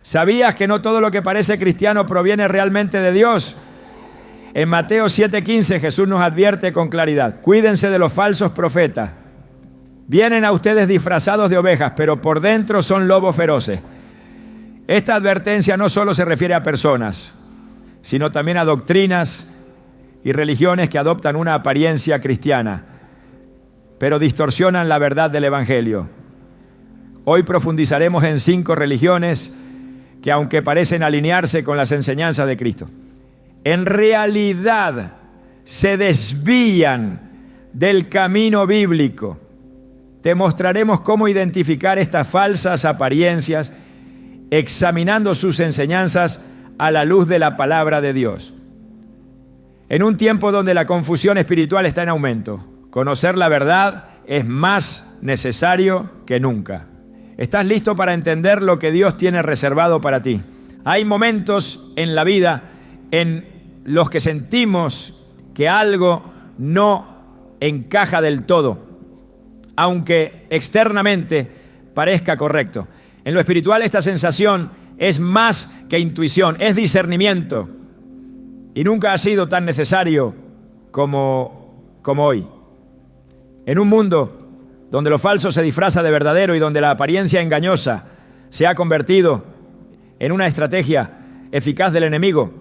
¿Sabías que no todo lo que parece cristiano proviene realmente de Dios? En Mateo 7:15 Jesús nos advierte con claridad: cuídense de los falsos profetas. Vienen a ustedes disfrazados de ovejas, pero por dentro son lobos feroces. Esta advertencia no solo se refiere a personas, sino también a doctrinas y religiones que adoptan una apariencia cristiana, pero distorsionan la verdad del Evangelio. Hoy profundizaremos en 5 religiones que, aunque parecen alinearse con las enseñanzas de Cristo, en realidad se desvían del camino bíblico. Te mostraremos cómo identificar estas falsas apariencias, examinando sus enseñanzas a la luz de la palabra de Dios. En un tiempo donde la confusión espiritual está en aumento, conocer la verdad es más necesario que nunca. ¿Estás listo para entender lo que Dios tiene reservado para ti? Hay momentos en la vida en los que sentimos que algo no encaja del todo, aunque externamente parezca correcto. En lo espiritual esta sensación es más que intuición, es discernimiento. Y nunca ha sido tan necesario como hoy. En un mundo donde lo falso se disfraza de verdadero y donde la apariencia engañosa se ha convertido en una estrategia eficaz del enemigo,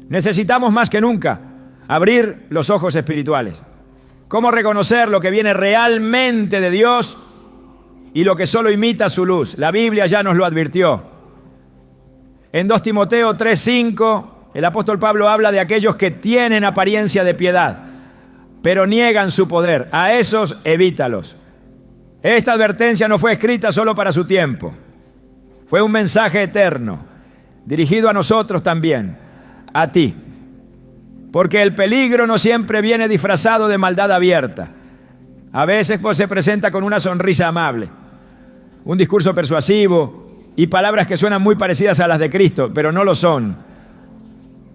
necesitamos más que nunca abrir los ojos espirituales. ¿Cómo reconocer lo que viene realmente de Dios y lo que solo imita su luz? La Biblia ya nos lo advirtió. En 2 Timoteo 3:5, el apóstol Pablo habla de aquellos que tienen apariencia de piedad, pero niegan su poder. A esos evítalos. Esta advertencia no fue escrita solo para su tiempo. Fue un mensaje eterno, dirigido a nosotros también, a ti. Porque el peligro no siempre viene disfrazado de maldad abierta. A veces pues se presenta con una sonrisa amable, un discurso persuasivo y palabras que suenan muy parecidas a las de Cristo, pero no lo son.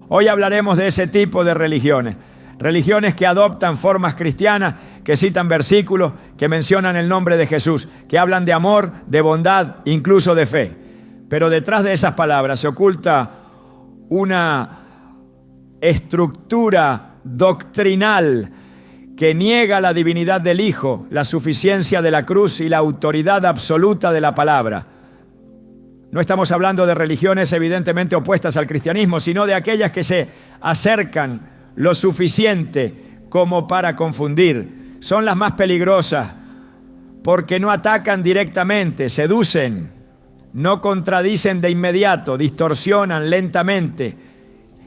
Hoy hablaremos de ese tipo de religiones. Religiones que adoptan formas cristianas, que citan versículos, que mencionan el nombre de Jesús, que hablan de amor, de bondad, incluso de fe. Pero detrás de esas palabras se oculta una estructura doctrinal que niega la divinidad del Hijo, la suficiencia de la cruz y la autoridad absoluta de la palabra. No estamos hablando de religiones evidentemente opuestas al cristianismo, sino de aquellas que se acercan lo suficiente como para confundir. Son las más peligrosas porque no atacan directamente, seducen, no contradicen de inmediato, distorsionan lentamente.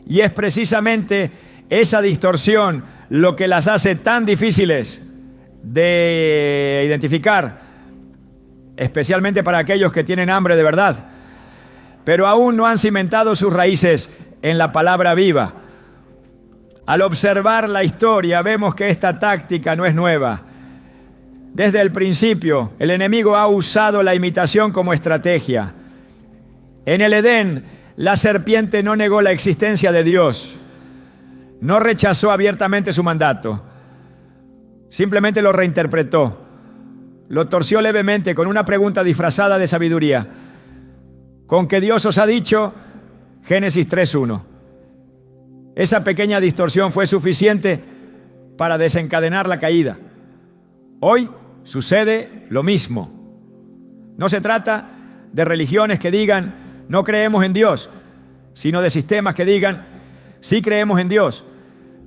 Y es precisamente esa distorsión lo que las hace tan difíciles de identificar, especialmente para aquellos que tienen hambre de verdad, pero aún no han cimentado sus raíces en la palabra viva. Al observar la historia vemos que esta táctica no es nueva. Desde el principio, el enemigo ha usado la imitación como estrategia. En el Edén, la serpiente no negó la existencia de Dios, no rechazó abiertamente su mandato, simplemente lo reinterpretó, lo torció levemente con una pregunta disfrazada de sabiduría. ¿Con qué Dios os ha dicho? Génesis 3:1. Esa pequeña distorsión fue suficiente para desencadenar la caída. Hoy sucede lo mismo. No se trata de religiones que digan no creemos en Dios, sino de sistemas que digan sí creemos en Dios,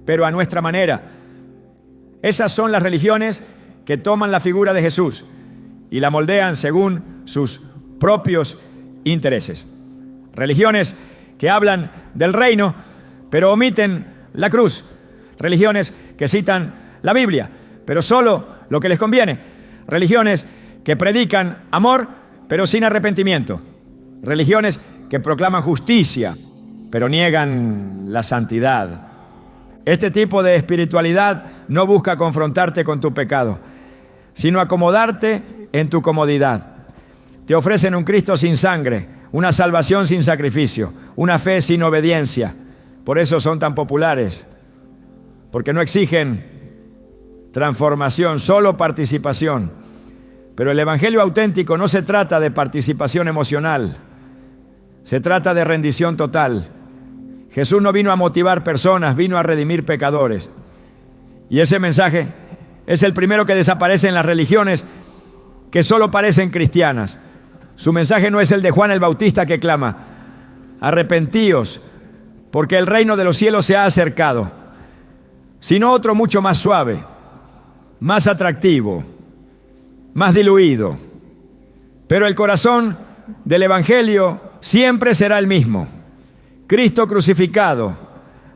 pero a nuestra manera. Esas son las religiones que toman la figura de Jesús y la moldean según sus propios intereses. Religiones que hablan del reino, pero omiten la cruz. Religiones que citan la Biblia, pero solo lo que les conviene. Religiones que predican amor, pero sin arrepentimiento. Religiones que proclaman justicia, pero niegan la santidad. Este tipo de espiritualidad no busca confrontarte con tu pecado, sino acomodarte en tu comodidad. Te ofrecen un Cristo sin sangre, una salvación sin sacrificio, una fe sin obediencia. Por eso son tan populares, porque no exigen transformación, solo participación. Pero el evangelio auténtico no se trata de participación emocional, Se trata de rendición total. Jesús no vino a motivar personas, vino a redimir pecadores. Y ese mensaje es el primero que desaparece en las religiones que solo parecen cristianas. Su mensaje no es el de Juan el Bautista que clama: arrepentíos, porque el reino de los cielos se ha acercado, sino otro mucho más suave, más atractivo, más diluido. Pero el corazón del Evangelio siempre será el mismo: Cristo crucificado,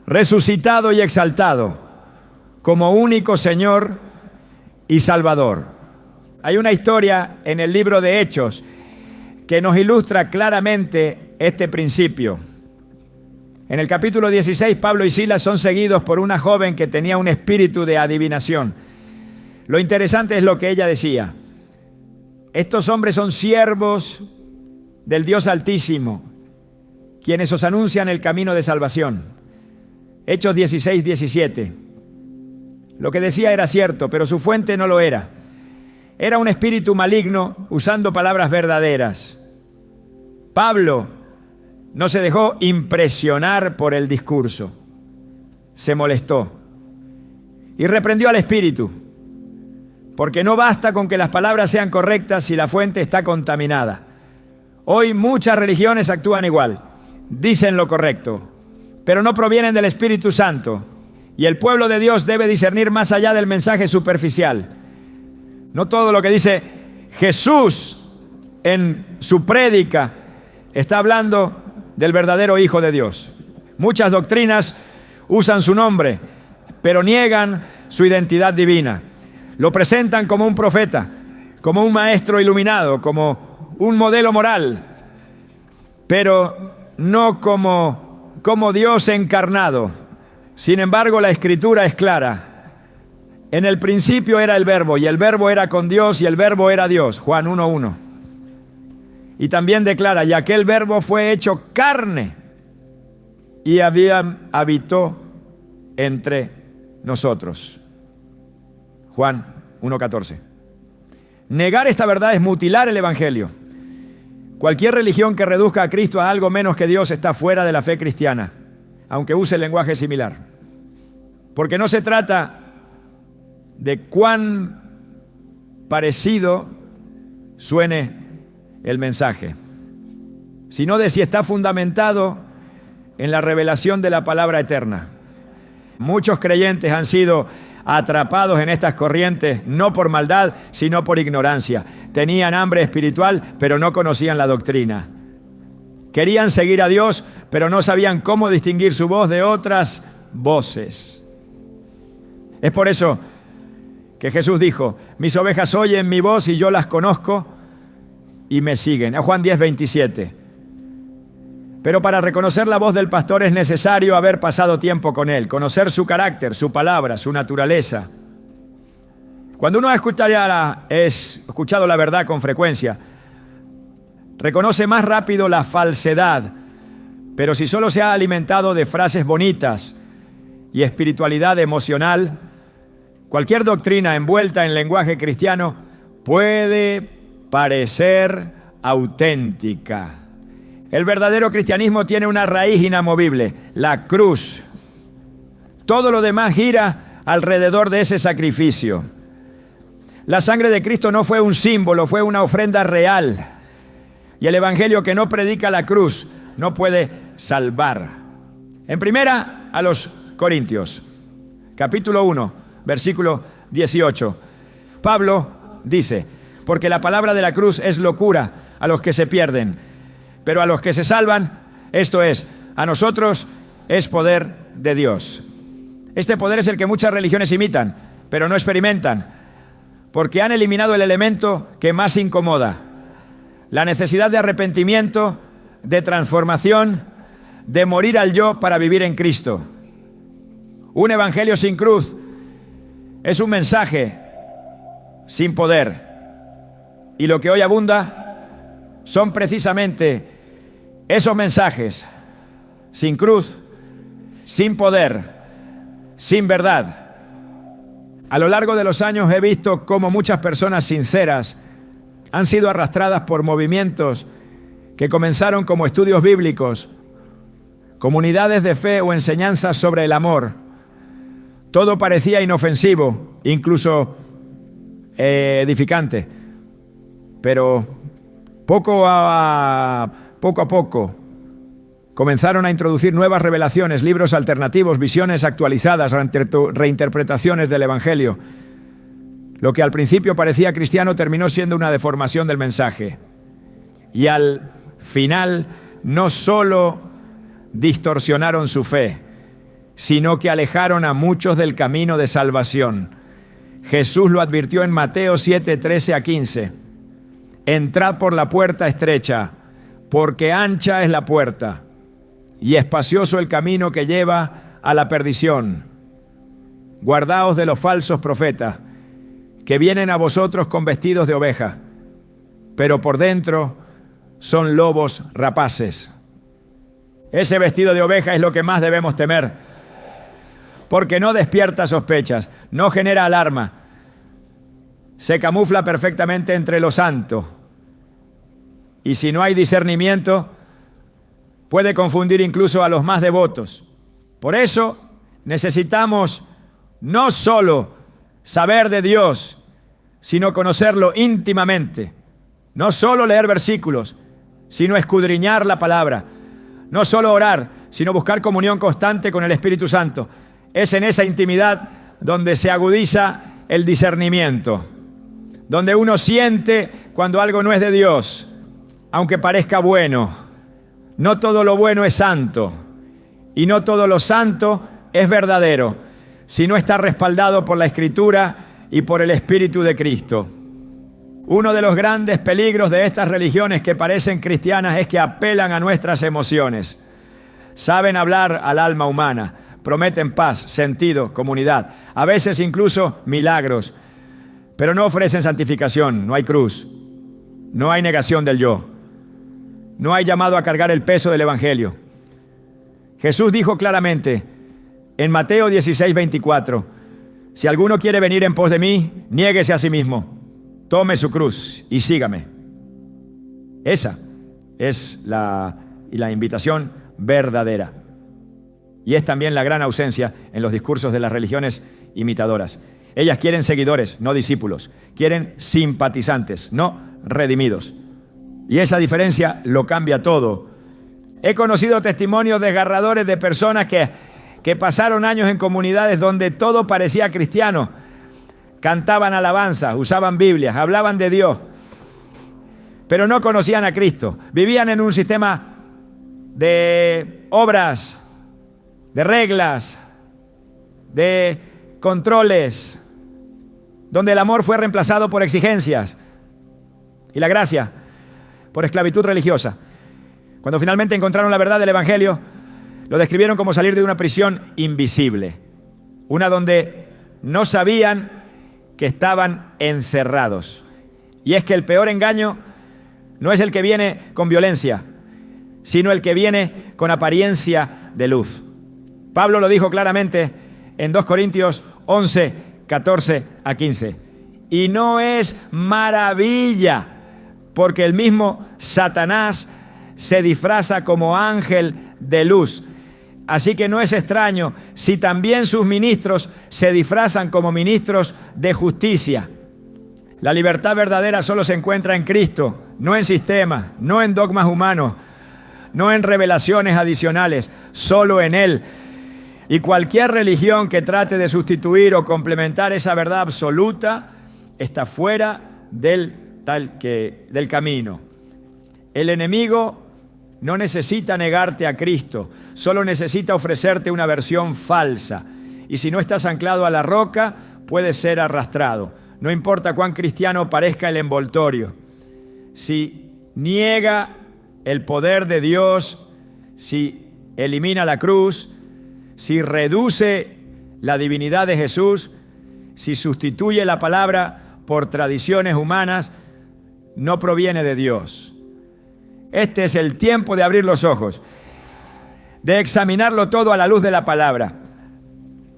resucitado y exaltado como único Señor y Salvador. Hay una historia en el libro de Hechos que nos ilustra claramente este principio. En el capítulo 16, Pablo y Silas son seguidos por una joven que tenía un espíritu de adivinación. Lo interesante es lo que ella decía: estos hombres son siervos del Dios Altísimo, quienes os anuncian el camino de salvación. Hechos 16, 17. Lo que decía era cierto, pero su fuente no lo era. Era un espíritu maligno usando palabras verdaderas. Pablo no se dejó impresionar por el discurso. Se molestó y reprendió al espíritu, porque no basta con que las palabras sean correctas si la fuente está contaminada. Hoy muchas religiones actúan igual. Dicen lo correcto, pero no provienen del Espíritu Santo. Y el pueblo de Dios debe discernir más allá del mensaje superficial. No todo lo que dice Jesús en su prédica está hablando del verdadero Hijo de Dios. Muchas doctrinas usan su nombre, pero niegan su identidad divina. Lo presentan como un profeta, como un maestro iluminado, como un modelo moral, pero no como Dios encarnado. Sin embargo, la Escritura es clara. En el principio era el Verbo, y el Verbo era con Dios, y el Verbo era Dios. Juan 1:1. Y también declara: y aquel Verbo fue hecho carne y habitó entre nosotros. Juan 1:14. Negar esta verdad es mutilar el Evangelio. Cualquier religión que reduzca a Cristo a algo menos que Dios está fuera de la fe cristiana, aunque use lenguaje similar. Porque no se trata de cuán parecido suene el mensaje, sino de si está fundamentado en la revelación de la palabra eterna. Muchos creyentes han sido atrapados en estas corrientes, no por maldad, sino por ignorancia. Tenían hambre espiritual, pero no conocían la doctrina. Querían seguir a Dios, pero no sabían cómo distinguir su voz de otras voces. Es por eso que Jesús dijo: mis ovejas oyen mi voz y yo las conozco y me siguen. A Juan 10:27. Pero para reconocer la voz del pastor es necesario haber pasado tiempo con él, conocer su carácter, su palabra, su naturaleza. Cuando uno ha escuchado la verdad con frecuencia, reconoce más rápido la falsedad. Pero si solo se ha alimentado de frases bonitas y espiritualidad emocional, cualquier doctrina envuelta en lenguaje cristiano puede parecer auténtica. El verdadero cristianismo tiene una raíz inamovible: la cruz. Todo lo demás gira alrededor de ese sacrificio. La sangre de Cristo no fue un símbolo, fue una ofrenda real. Y el evangelio que no predica la cruz no puede salvar. En primera a los Corintios, capítulo 1, versículo 18. Pablo dice: porque la palabra de la cruz es locura a los que se pierden, pero a los que se salvan, esto es, a nosotros, es poder de Dios. Este poder es el que muchas religiones imitan, pero no experimentan, porque han eliminado el elemento que más incomoda: la necesidad de arrepentimiento, de transformación, de morir al yo para vivir en Cristo. Un evangelio sin cruz es un mensaje sin poder. Y lo que hoy abunda son precisamente esos mensajes sin cruz, sin poder, sin verdad. A lo largo de los años he visto cómo muchas personas sinceras han sido arrastradas por movimientos que comenzaron como estudios bíblicos, comunidades de fe o enseñanzas sobre el amor. Todo parecía inofensivo, incluso edificante. Pero poco a poco comenzaron a introducir nuevas revelaciones, libros alternativos, visiones actualizadas, reinterpretaciones del Evangelio. Lo que al principio parecía cristiano terminó siendo una deformación del mensaje. Y al final no solo distorsionaron su fe, sino que alejaron a muchos del camino de salvación. Jesús lo advirtió en Mateo 7, 13 a 15. Entrad por la puerta estrecha, porque ancha es la puerta, y espacioso el camino que lleva a la perdición. Guardaos de los falsos profetas, que vienen a vosotros con vestidos de oveja, pero por dentro son lobos rapaces. Ese vestido de oveja es lo que más debemos temer, porque no despierta sospechas, no genera alarma, se camufla perfectamente entre lo santo, y si no hay discernimiento, puede confundir incluso a los más devotos. Por eso necesitamos no solo saber de Dios, sino conocerlo íntimamente. No solo leer versículos, sino escudriñar la palabra. No solo orar, sino buscar comunión constante con el Espíritu Santo. Es en esa intimidad donde se agudiza el discernimiento, donde uno siente cuando algo no es de Dios, aunque parezca bueno. No todo lo bueno es santo, y no todo lo santo es verdadero, si no está respaldado por la Escritura y por el Espíritu de Cristo. Uno de los grandes peligros de estas religiones que parecen cristianas es que apelan a nuestras emociones. Saben hablar al alma humana, prometen paz, sentido, comunidad, a veces incluso milagros, pero no ofrecen santificación, no hay cruz, no hay negación del yo, no hay llamado a cargar el peso del Evangelio. Jesús dijo claramente en Mateo 16, 24, si alguno quiere venir en pos de mí, niéguese a sí mismo, tome su cruz y sígame. Esa es la invitación verdadera. Y es también la gran ausencia en los discursos de las religiones imitadoras. Ellas quieren seguidores, no discípulos. Quieren simpatizantes, no redimidos. Y esa diferencia lo cambia todo. He conocido testimonios desgarradores de personas que pasaron años en comunidades donde todo parecía cristiano. Cantaban alabanzas, usaban Biblias, hablaban de Dios, pero no conocían a Cristo. Vivían en un sistema de obras, de reglas, de controles, donde el amor fue reemplazado por exigencias y la gracia por esclavitud religiosa. Cuando finalmente encontraron la verdad del Evangelio, lo describieron como salir de una prisión invisible, una donde no sabían que estaban encerrados. Y es que el peor engaño no es el que viene con violencia, sino el que viene con apariencia de luz. Pablo lo dijo claramente en 2 Corintios 11, 14 a 15. Y no es maravilla, porque el mismo Satanás se disfraza como ángel de luz. Así que no es extraño si también sus ministros se disfrazan como ministros de justicia. La libertad verdadera solo se encuentra en Cristo, no en sistemas, no en dogmas humanos, no en revelaciones adicionales, solo en Él. Y cualquier religión que trate de sustituir o complementar esa verdad absoluta está fuera del camino. El enemigo no necesita negarte a Cristo, solo necesita ofrecerte una versión falsa. Y si no estás anclado a la roca, puedes ser arrastrado. No importa cuán cristiano parezca el envoltorio. Si niega el poder de Dios, si elimina la cruz, si reduce la divinidad de Jesús, si sustituye la palabra por tradiciones humanas, no proviene de Dios. Este es el tiempo de abrir los ojos, de examinarlo todo a la luz de la palabra,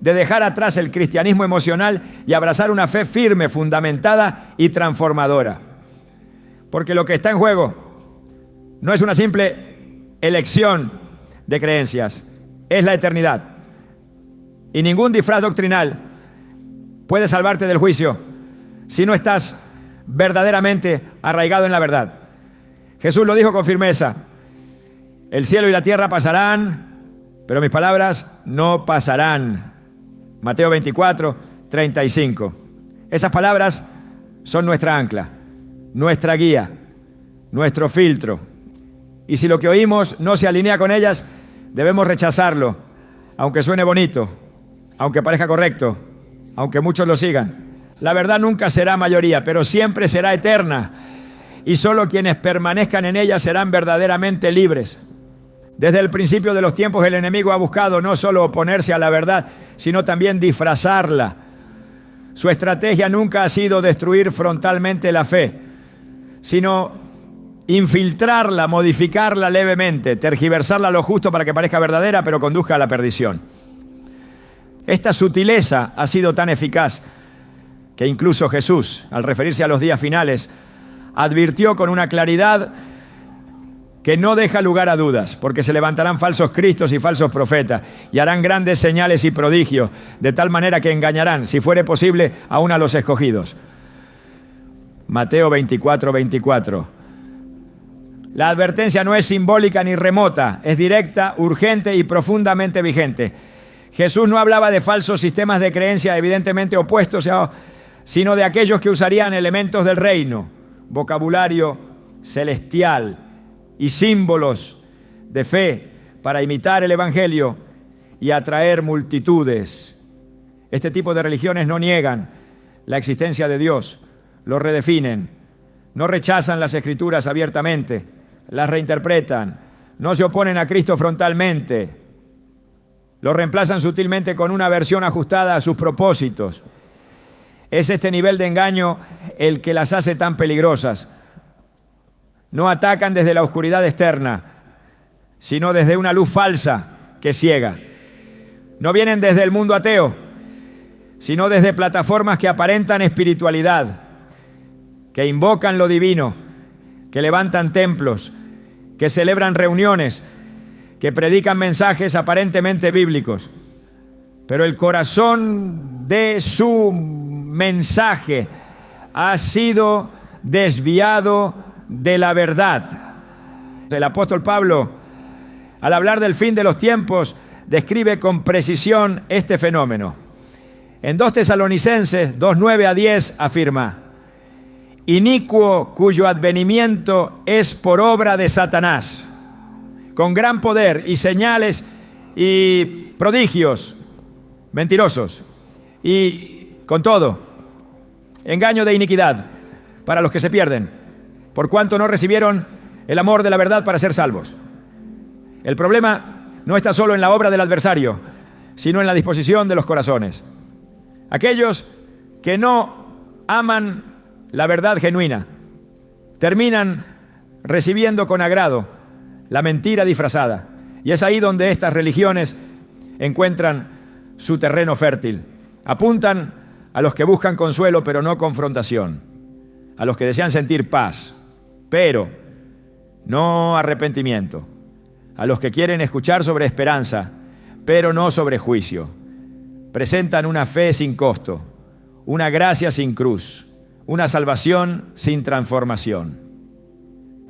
de dejar atrás el cristianismo emocional y abrazar una fe firme, fundamentada y transformadora. Porque lo que está en juego No es una simple elección de creencias, es la eternidad. Y ningún disfraz doctrinal puede salvarte del juicio si no estás verdaderamente arraigado en la verdad. Jesús lo dijo con firmeza: el cielo y la tierra pasarán, pero mis palabras no pasarán. Mateo 24, 35. Esas palabras son nuestra ancla, nuestra guía, nuestro filtro. Y si lo que oímos no se alinea con ellas, debemos rechazarlo, aunque suene bonito, aunque parezca correcto, aunque muchos lo sigan. La verdad nunca será mayoría, pero siempre será eterna. Y solo quienes permanezcan en ella serán verdaderamente libres. Desde el principio de los tiempos el enemigo ha buscado no solo oponerse a la verdad, sino también disfrazarla. Su estrategia nunca ha sido destruir frontalmente la fe, sino infiltrarla, modificarla levemente, tergiversarla a lo justo para que parezca verdadera, pero conduzca a la perdición. Esta sutileza ha sido tan eficaz que incluso Jesús, al referirse a los días finales, advirtió con una claridad que no deja lugar a dudas, porque se levantarán falsos cristos y falsos profetas, y harán grandes señales y prodigios, de tal manera que engañarán, si fuere posible, aún a los escogidos. Mateo 24, 24. La advertencia no es simbólica ni remota, es directa, urgente y profundamente vigente. Jesús no hablaba de falsos sistemas de creencia evidentemente opuestos, sino de aquellos que usarían elementos del reino, vocabulario celestial y símbolos de fe para imitar el Evangelio y atraer multitudes. Este tipo de religiones no niegan la existencia de Dios, lo redefinen, no rechazan las Escrituras abiertamente, las reinterpretan, no se oponen a Cristo frontalmente, lo reemplazan sutilmente con una versión ajustada a sus propósitos. Es este nivel de engaño el que las hace tan peligrosas. No atacan desde la oscuridad externa, sino desde una luz falsa que ciega. No vienen desde el mundo ateo, sino desde plataformas que aparentan espiritualidad, que invocan lo divino, que levantan templos, que celebran reuniones, que predican mensajes aparentemente bíblicos. Pero el corazón de su mensaje ha sido desviado de la verdad. El apóstol Pablo, al hablar del fin de los tiempos, describe con precisión este fenómeno. En 2 Tesalonicenses 2:9-10 afirma: inicuo cuyo advenimiento es por obra de Satanás, con gran poder y señales y prodigios mentirosos, y con todo, engaño de iniquidad para los que se pierden, por cuanto no recibieron el amor de la verdad para ser salvos. El problema no está solo en la obra del adversario, sino en la disposición de los corazones. Aquellos que no aman la verdad genuina terminan recibiendo con agrado la mentira disfrazada. Y es ahí donde estas religiones encuentran su terreno fértil. Apuntan a los que buscan consuelo, pero no confrontación. A los que desean sentir paz, pero no arrepentimiento. A los que quieren escuchar sobre esperanza, pero no sobre juicio. Presentan una fe sin costo, una gracia sin cruz, una salvación sin transformación.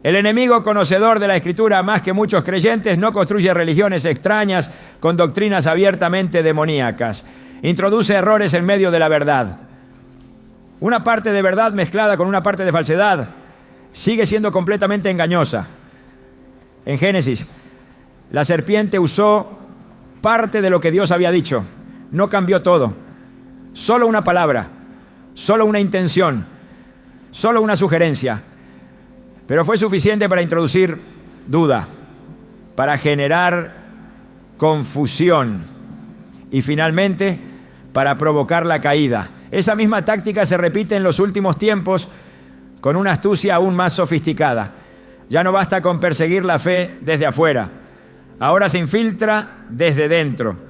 El enemigo conocedor de la Escritura, más que muchos creyentes, no construye religiones extrañas con doctrinas abiertamente demoníacas. Introduce errores en medio de la verdad. Una parte de verdad mezclada con una parte de falsedad sigue siendo completamente engañosa. En Génesis, la serpiente usó parte de lo que Dios había dicho. No cambió todo. Solo una palabra, solo una intención, solo una sugerencia. Pero fue suficiente para introducir duda, para generar confusión y finalmente para provocar la caída. Esa misma táctica se repite en los últimos tiempos con una astucia aún más sofisticada. Ya no basta con perseguir la fe desde afuera. Ahora se infiltra desde dentro.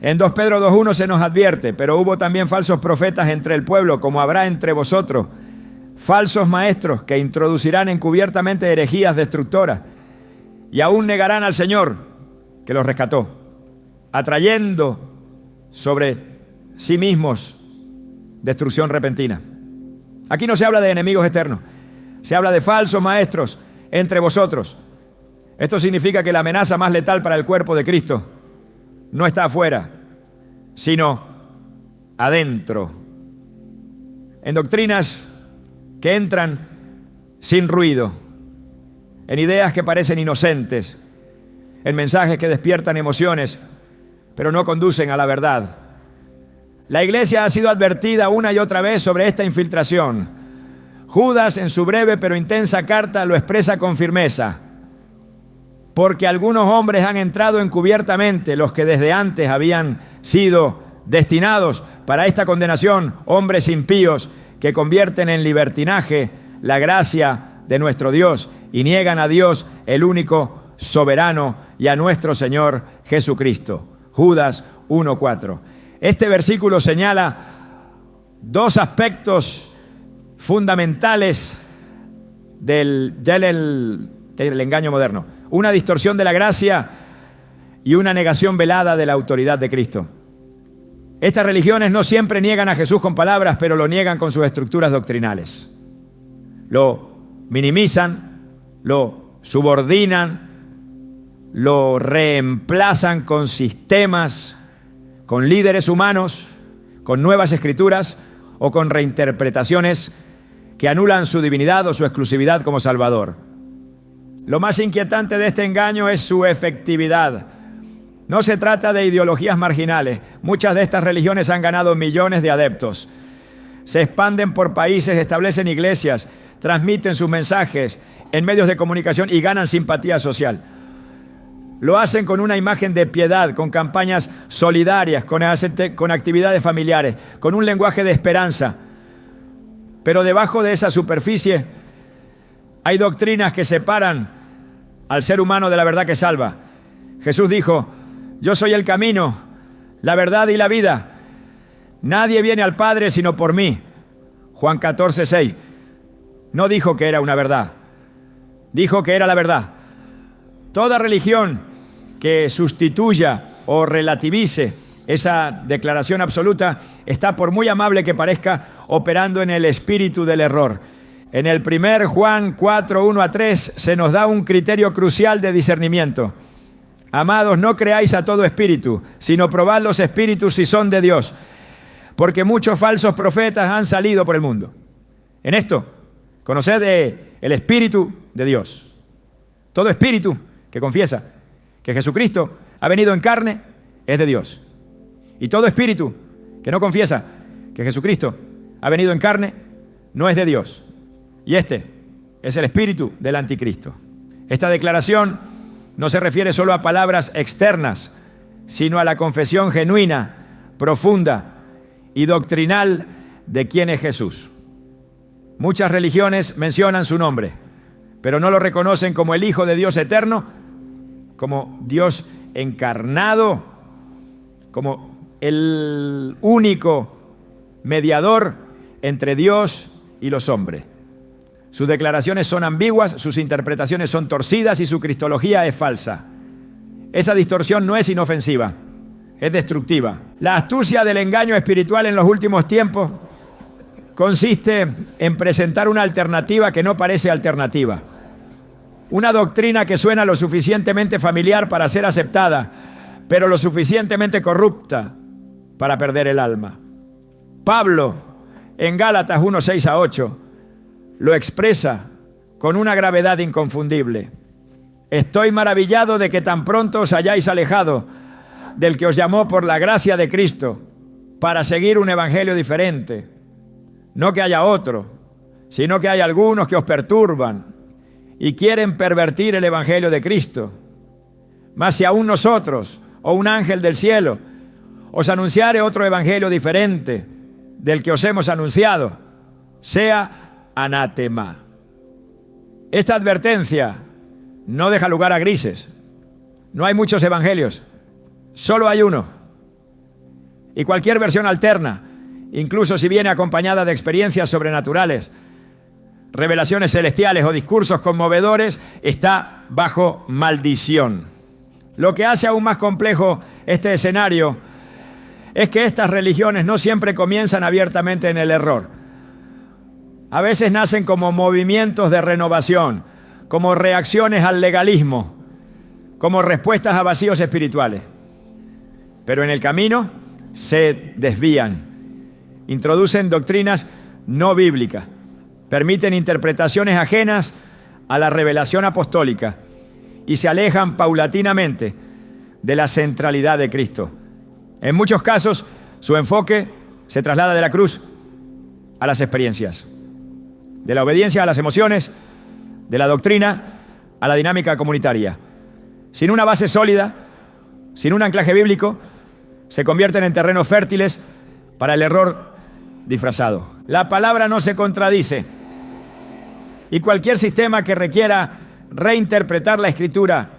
En 2 Pedro 2:1 se nos advierte: pero hubo también falsos profetas entre el pueblo, como habrá entre vosotros falsos maestros que introducirán encubiertamente herejías destructoras y aún negarán al Señor que los rescató, atrayendo sobre sí mismos destrucción repentina. Aquí no se habla de enemigos externos, se habla de falsos maestros entre vosotros. Esto significa que la amenaza más letal para el cuerpo de Cristo no está afuera, sino adentro, en doctrinas que entran sin ruido, en ideas que parecen inocentes, en mensajes que despiertan emociones, pero no conducen a la verdad. La iglesia ha sido advertida una y otra vez sobre esta infiltración. Judas, en su breve pero intensa carta, lo expresa con firmeza. Porque algunos hombres han entrado encubiertamente, los que desde antes habían sido destinados para esta condenación, hombres impíos que convierten en libertinaje la gracia de nuestro Dios y niegan a Dios, el único soberano, y a nuestro Señor Jesucristo. Judas 1:4. Este versículo señala dos aspectos fundamentales del engaño moderno: una distorsión de la gracia y una negación velada de la autoridad de Cristo. Estas religiones no siempre niegan a Jesús con palabras, pero lo niegan con sus estructuras doctrinales. Lo minimizan, lo subordinan, lo reemplazan con sistemas, con líderes humanos, con nuevas escrituras o con reinterpretaciones que anulan su divinidad o su exclusividad como Salvador. Lo más inquietante de este engaño es su efectividad. No se trata de ideologías marginales. Muchas de estas religiones han ganado millones de adeptos. Se expanden por países, establecen iglesias, transmiten sus mensajes en medios de comunicación y ganan simpatía social. Lo hacen con una imagen de piedad, con campañas solidarias, con actividades familiares, con un lenguaje de esperanza. Pero debajo de esa superficie hay doctrinas que separan al ser humano de la verdad que salva. Jesús dijo: yo soy el camino, la verdad y la vida. Nadie viene al Padre sino por mí. Juan 14:6. No dijo que era una verdad, dijo que era la verdad. Toda religión que sustituya o relativice esa declaración absoluta está, por muy amable que parezca, operando en el espíritu del error. En el 1 Juan 4:1-3 se nos da un criterio crucial de discernimiento. Amados, no creáis a todo espíritu, sino probad los espíritus si son de Dios, porque muchos falsos profetas han salido por el mundo. En esto, conoced el espíritu de Dios. Todo espíritu que confiesa que Jesucristo ha venido en carne es de Dios. Y todo espíritu que no confiesa que Jesucristo ha venido en carne no es de Dios. Y este es el espíritu del anticristo. Esta declaración no se refiere solo a palabras externas, sino a la confesión genuina, profunda y doctrinal de quién es Jesús. Muchas religiones mencionan su nombre, pero no lo reconocen como el Hijo de Dios eterno, como Dios encarnado, como el único mediador entre Dios y los hombres. Sus declaraciones son ambiguas, sus interpretaciones son torcidas y su cristología es falsa. Esa distorsión no es inofensiva, es destructiva. La astucia del engaño espiritual en los últimos tiempos consiste en presentar una alternativa que no parece alternativa. Una doctrina que suena lo suficientemente familiar para ser aceptada, pero lo suficientemente corrupta para perder el alma. Pablo, en Gálatas 1:6-8, lo expresa con una gravedad inconfundible. Estoy maravillado de que tan pronto os hayáis alejado del que os llamó por la gracia de Cristo para seguir un evangelio diferente. No que haya otro, sino que hay algunos que os perturban y quieren pervertir el evangelio de Cristo. Mas si aún nosotros o un ángel del cielo os anunciare otro evangelio diferente del que os hemos anunciado, sea anátema. Esta advertencia no deja lugar a grises. No hay muchos evangelios, solo hay uno. Y cualquier versión alterna, incluso si viene acompañada de experiencias sobrenaturales, revelaciones celestiales o discursos conmovedores, está bajo maldición. Lo que hace aún más complejo este escenario es que estas religiones no siempre comienzan abiertamente en el error. A veces nacen como movimientos de renovación, como reacciones al legalismo, como respuestas a vacíos espirituales. Pero en el camino se desvían, introducen doctrinas no bíblicas, permiten interpretaciones ajenas a la revelación apostólica y se alejan paulatinamente de la centralidad de Cristo. En muchos casos, su enfoque se traslada de la cruz a las experiencias, de la obediencia a las emociones, de la doctrina a la dinámica comunitaria. Sin una base sólida, sin un anclaje bíblico, se convierten en terrenos fértiles para el error disfrazado. La palabra no se contradice, y cualquier sistema que requiera reinterpretar la Escritura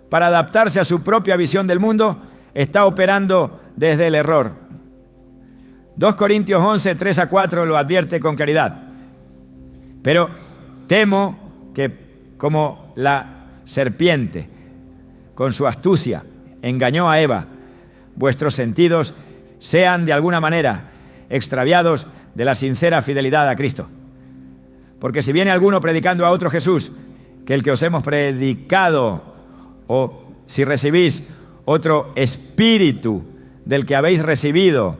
para adaptarse a su propia visión del mundo está operando desde el error. 2 Corintios 11, 3-4 lo advierte con claridad. Pero temo que, como la serpiente con su astucia engañó a Eva, vuestros sentidos sean de alguna manera extraviados de la sincera fidelidad a Cristo. Porque si viene alguno predicando a otro Jesús que el que os hemos predicado, o si recibís otro espíritu del que habéis recibido,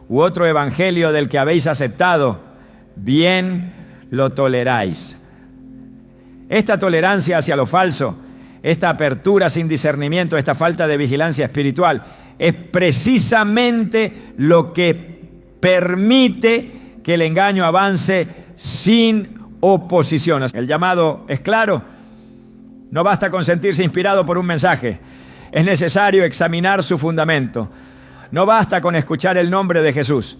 u otro evangelio del que habéis aceptado, bien lo toleráis. Esta tolerancia hacia lo falso, esta apertura sin discernimiento, esta falta de vigilancia espiritual, es precisamente lo que permite que el engaño avance sin oposición. El llamado es claro. No basta con sentirse inspirado por un mensaje. Es necesario examinar su fundamento. No basta con escuchar el nombre de Jesús.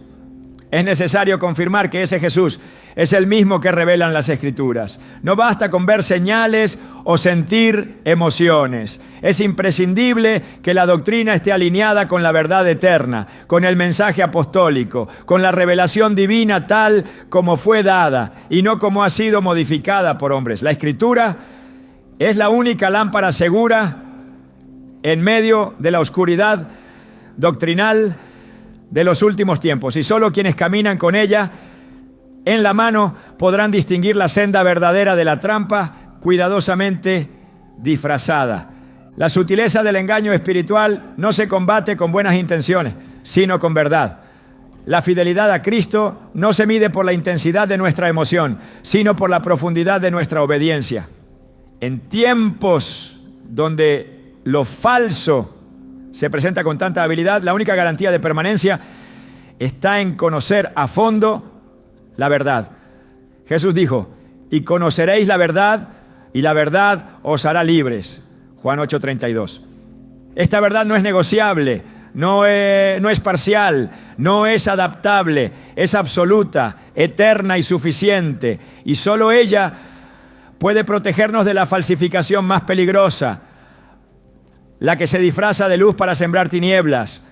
Es necesario confirmar que ese Jesús es el mismo que revelan las Escrituras. No basta con ver señales o sentir emociones. Es imprescindible que la doctrina esté alineada con la verdad eterna, con el mensaje apostólico, con la revelación divina tal como fue dada y no como ha sido modificada por hombres. La Escritura es la única lámpara segura en medio de la oscuridad doctrinal de los últimos tiempos, y solo quienes caminan con ella en la mano podrán distinguir la senda verdadera de la trampa cuidadosamente disfrazada. La sutileza del engaño espiritual no se combate con buenas intenciones, sino con verdad. La fidelidad a Cristo no se mide por la intensidad de nuestra emoción, sino por la profundidad de nuestra obediencia. En tiempos donde lo falso se presenta con tanta habilidad, la única garantía de permanencia está en conocer a fondo la verdad. Jesús dijo: y conoceréis la verdad, y la verdad os hará libres. Juan 8:32. Esta verdad no es negociable, no es parcial, no es adaptable, es absoluta, eterna y suficiente. Y solo ella puede protegernos de la falsificación más peligrosa, la que se disfraza de luz para sembrar tinieblas.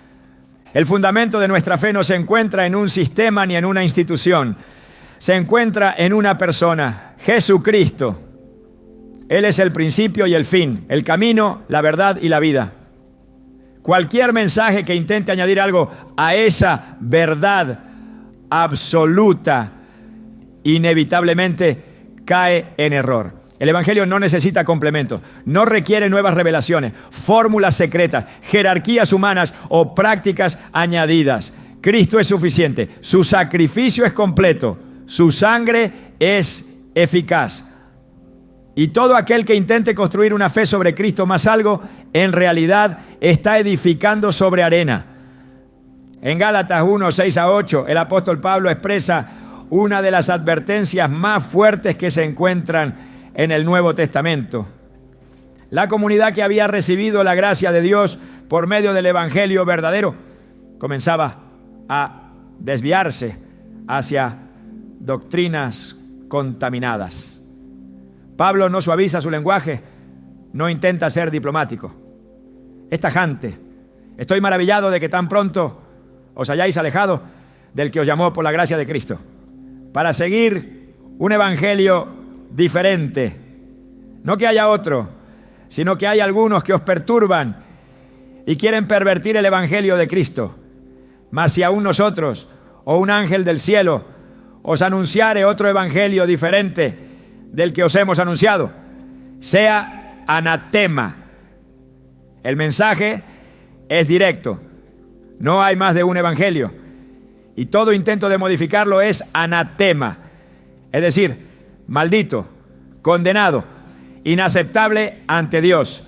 El fundamento de nuestra fe no se encuentra en un sistema ni en una institución. Se encuentra en una persona, Jesucristo. Él es el principio y el fin, el camino, la verdad y la vida. Cualquier mensaje que intente añadir algo a esa verdad absoluta, inevitablemente cae en error. El Evangelio no necesita complementos, no requiere nuevas revelaciones, fórmulas secretas, jerarquías humanas o prácticas añadidas. Cristo es suficiente, su sacrificio es completo, su sangre es eficaz. Y todo aquel que intente construir una fe sobre Cristo más algo, en realidad está edificando sobre arena. En Gálatas 1, 6-8, el apóstol Pablo expresa una de las advertencias más fuertes que se encuentran en el Nuevo Testamento. La comunidad que había recibido la gracia de Dios por medio del Evangelio verdadero comenzaba a desviarse hacia doctrinas contaminadas. Pablo no suaviza su lenguaje, no intenta ser diplomático. Es tajante. Estoy maravillado de que tan pronto os hayáis alejado del que os llamó por la gracia de Cristo, para seguir un evangelio diferente. No que haya otro, sino que hay algunos que os perturban y quieren pervertir el evangelio de Cristo. Mas si aún nosotros o un ángel del cielo os anunciare otro evangelio diferente del que os hemos anunciado, sea anatema. El mensaje es directo. No hay más de un evangelio. Y todo intento de modificarlo es anatema. Es decir, maldito, condenado, inaceptable ante Dios.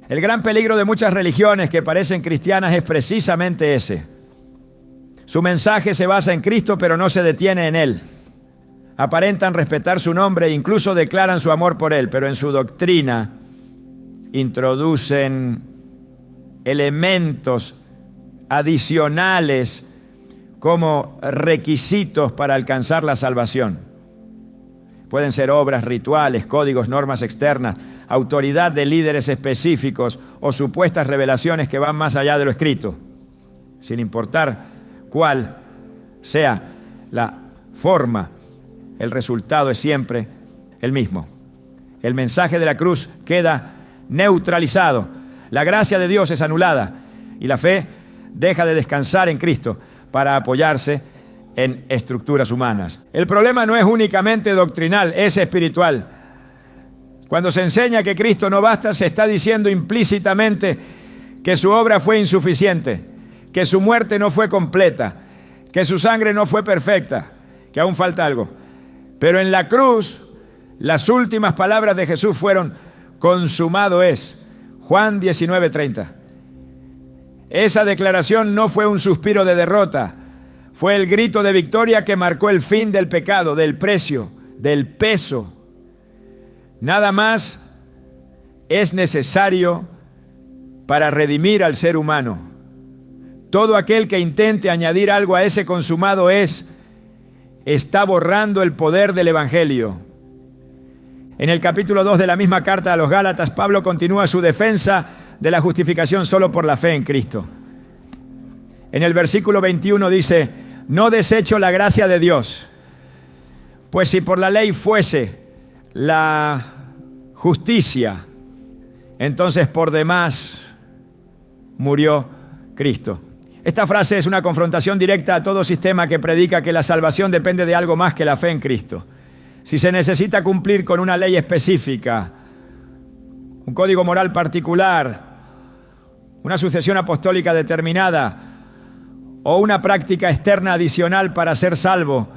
El gran peligro de muchas religiones que parecen cristianas es precisamente ese. Su mensaje se basa en Cristo, pero no se detiene en Él. Aparentan respetar su nombre e incluso declaran su amor por Él, pero en su doctrina introducen elementos adicionales como requisitos para alcanzar la salvación. Pueden ser obras, rituales, códigos, normas externas, autoridad de líderes específicos o supuestas revelaciones que van más allá de lo escrito. Sin importar cuál sea la forma, el resultado es siempre el mismo. El mensaje de la cruz queda neutralizado, la gracia de Dios es anulada y la fe deja de descansar en Cristo para apoyarse en estructuras humanas. El problema no es únicamente doctrinal, es espiritual. Cuando se enseña que Cristo no basta, se está diciendo implícitamente que su obra fue insuficiente, que su muerte no fue completa, que su sangre no fue perfecta, que aún falta algo. Pero en la cruz, las últimas palabras de Jesús fueron: consumado es. Juan 19:30. Esa declaración no fue un suspiro de derrota, fue el grito de victoria que marcó el fin del pecado, del precio, del peso. Nada más es necesario para redimir al ser humano. Todo aquel que intente añadir algo a ese consumado está borrando el poder del evangelio. En el capítulo 2 de la misma carta a los Gálatas, Pablo continúa su defensa de la justificación solo por la fe en Cristo. En el versículo 21 dice: no desecho la gracia de Dios, pues si por la ley fuese la justicia, entonces por demás murió Cristo. Esta frase es una confrontación directa a todo sistema que predica que la salvación depende de algo más que la fe en Cristo. Si se necesita cumplir con una ley específica, un código moral particular, una sucesión apostólica determinada o una práctica externa adicional para ser salvo,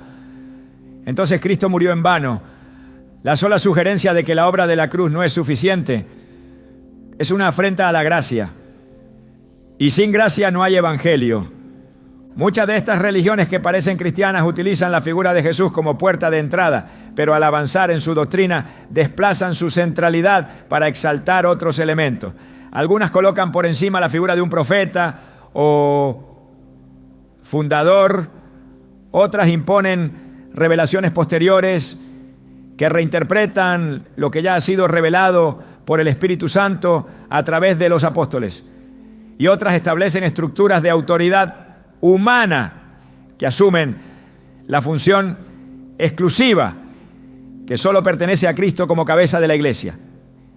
entonces Cristo murió en vano. La sola sugerencia de que la obra de la cruz no es suficiente es una afrenta a la gracia. Y sin gracia no hay evangelio. Muchas de estas religiones que parecen cristianas utilizan la figura de Jesús como puerta de entrada, pero al avanzar en su doctrina desplazan su centralidad para exaltar otros elementos. Algunas colocan por encima la figura de un profeta o fundador, otras imponen revelaciones posteriores que reinterpretan lo que ya ha sido revelado por el Espíritu Santo a través de los apóstoles. Y otras establecen estructuras de autoridad humana que asumen la función exclusiva que solo pertenece a Cristo como cabeza de la iglesia.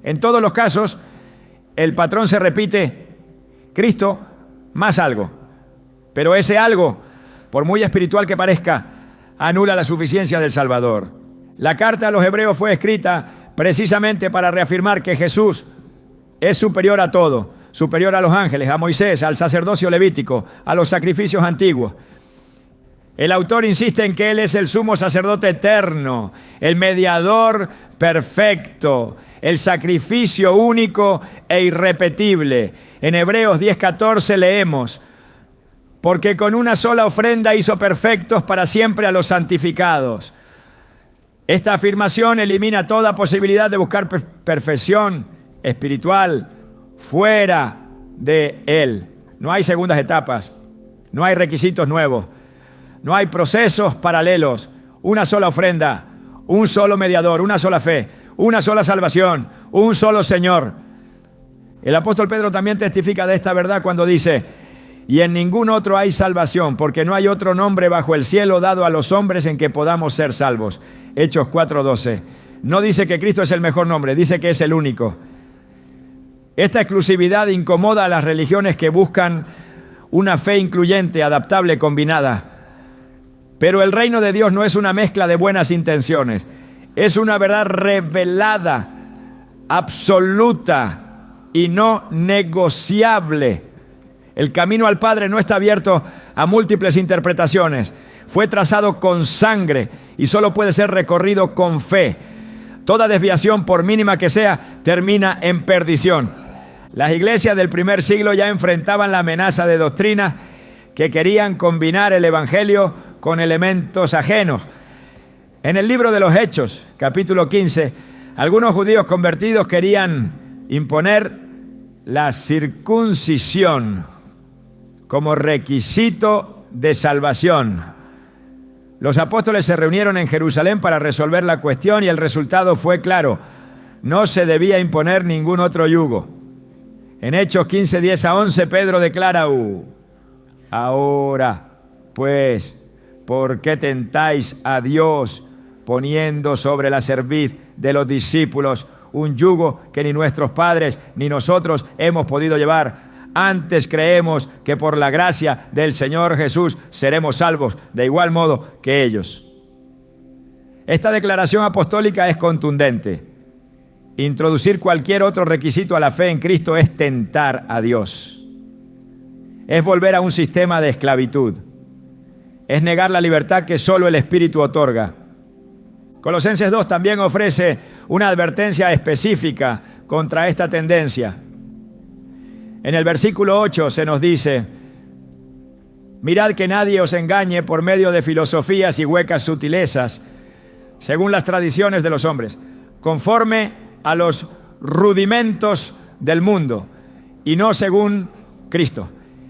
En todos los casos, el patrón se repite: Cristo más algo. Pero ese algo, por muy espiritual que parezca, anula la suficiencia del Salvador. La carta a los hebreos fue escrita precisamente para reafirmar que Jesús es superior a todo. Superior a los ángeles, a Moisés, al sacerdocio levítico, a los sacrificios antiguos. El autor insiste en que Él es el sumo sacerdote eterno, el mediador perfecto, el sacrificio único e irrepetible. En Hebreos 10:14 leemos: porque con una sola ofrenda hizo perfectos para siempre a los santificados. Esta afirmación elimina toda posibilidad de buscar perfección espiritual fuera de Él. No hay segundas etapas, no hay requisitos nuevos, no hay procesos paralelos. Una sola ofrenda, un solo mediador, una sola fe, una sola salvación, un solo Señor. El apóstol Pedro también testifica de esta verdad cuando dice: y en ningún otro hay salvación, porque no hay otro nombre bajo el cielo dado a los hombres en que podamos ser salvos. Hechos 4:12. No dice que Cristo es el mejor nombre, dice que es el único. Esta exclusividad incomoda a las religiones que buscan una fe incluyente, adaptable, combinada. Pero el reino de Dios no es una mezcla de buenas intenciones. Es una verdad revelada, absoluta y no negociable. El camino al Padre no está abierto a múltiples interpretaciones. Fue trazado con sangre y solo puede ser recorrido con fe. Toda desviación, por mínima que sea, termina en perdición. Las iglesias del primer siglo ya enfrentaban la amenaza de doctrinas que querían combinar el evangelio con elementos ajenos. En el libro de los Hechos, capítulo 15, algunos judíos convertidos querían imponer la circuncisión como requisito de salvación. Los apóstoles se reunieron en Jerusalén para resolver la cuestión y el resultado fue claro: no se debía imponer ningún otro yugo. En Hechos 15, 10-11, Pedro declara: ahora, pues, ¿por qué tentáis a Dios poniendo sobre la cerviz de los discípulos un yugo que ni nuestros padres ni nosotros hemos podido llevar? Antes creemos que por la gracia del Señor Jesús seremos salvos, de igual modo que ellos. Esta declaración apostólica es contundente. Introducir cualquier otro requisito a la fe en Cristo es tentar a Dios. Es volver a un sistema de esclavitud. Es negar la libertad que solo el Espíritu otorga. Colosenses 2 también ofrece una advertencia específica contra esta tendencia. En el versículo 8 se nos dice: mirad que nadie os engañe por medio de filosofías y huecas sutilezas, según las tradiciones de los hombres, conforme a los rudimentos del mundo, y no según Cristo.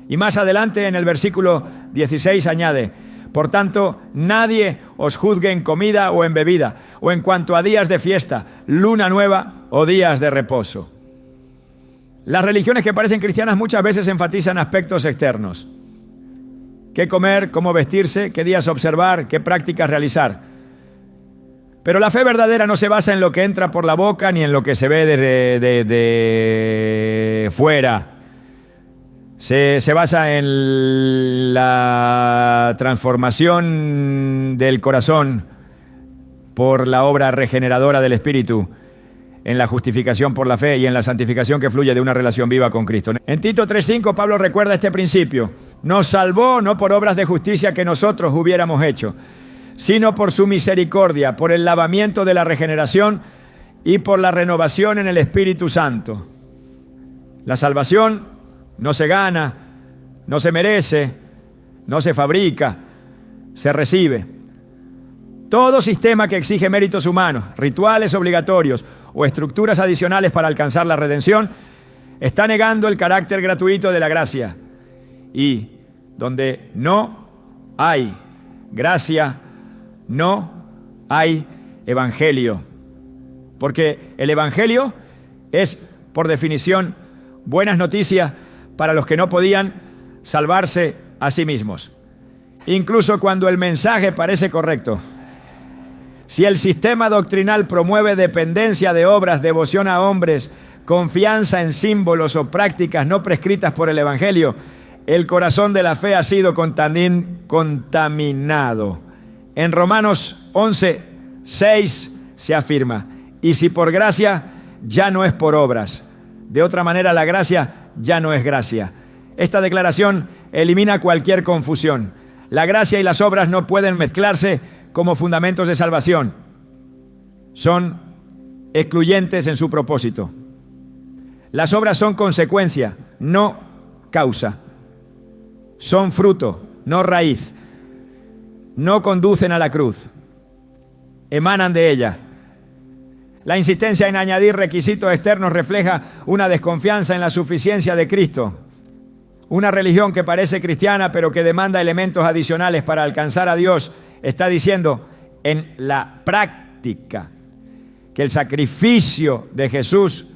Y más adelante en el versículo 16 añade: por tanto, nadie os juzgue en comida o en bebida, o en cuanto a días de fiesta, luna nueva o días de reposo. Las religiones que parecen cristianas muchas veces enfatizan aspectos externos: qué comer, cómo vestirse, qué días observar, qué prácticas realizar. Pero la fe verdadera no se basa en lo que entra por la boca ni en lo que se ve de fuera. Se basa en la transformación del corazón por la obra regeneradora del Espíritu, en la justificación por la fe y en la santificación que fluye de una relación viva con Cristo. En Tito 3:5 Pablo recuerda este principio: nos salvó no por obras de justicia que nosotros hubiéramos hecho, sino por su misericordia, por el lavamiento de la regeneración y por la renovación en el Espíritu Santo. La salvación no se gana, no se merece, no se fabrica, se recibe. Todo sistema que exige méritos humanos, rituales obligatorios o estructuras adicionales para alcanzar la redención está negando el carácter gratuito de la gracia. Y donde no hay gracia, no hay evangelio. Porque el evangelio es, por definición, buenas noticias para los que no podían salvarse a sí mismos. Incluso cuando el mensaje parece correcto. Si el sistema doctrinal promueve dependencia de obras, devoción a hombres, confianza en símbolos o prácticas no prescritas por el evangelio, el corazón de la fe ha sido contaminado. En Romanos 11:6 se afirma: y si por gracia, ya no es por obras. De otra manera, la gracia ya no es gracia. Esta declaración elimina cualquier confusión. La gracia y las obras no pueden mezclarse como fundamentos de salvación. Son excluyentes en su propósito. Las obras son consecuencia, no causa. Son fruto, no raíz. No conducen a la cruz. Emanan de ella. La insistencia en añadir requisitos externos refleja una desconfianza en la suficiencia de Cristo. Una religión que parece cristiana pero que demanda elementos adicionales para alcanzar a Dios está diciendo en la práctica que el sacrificio de Jesús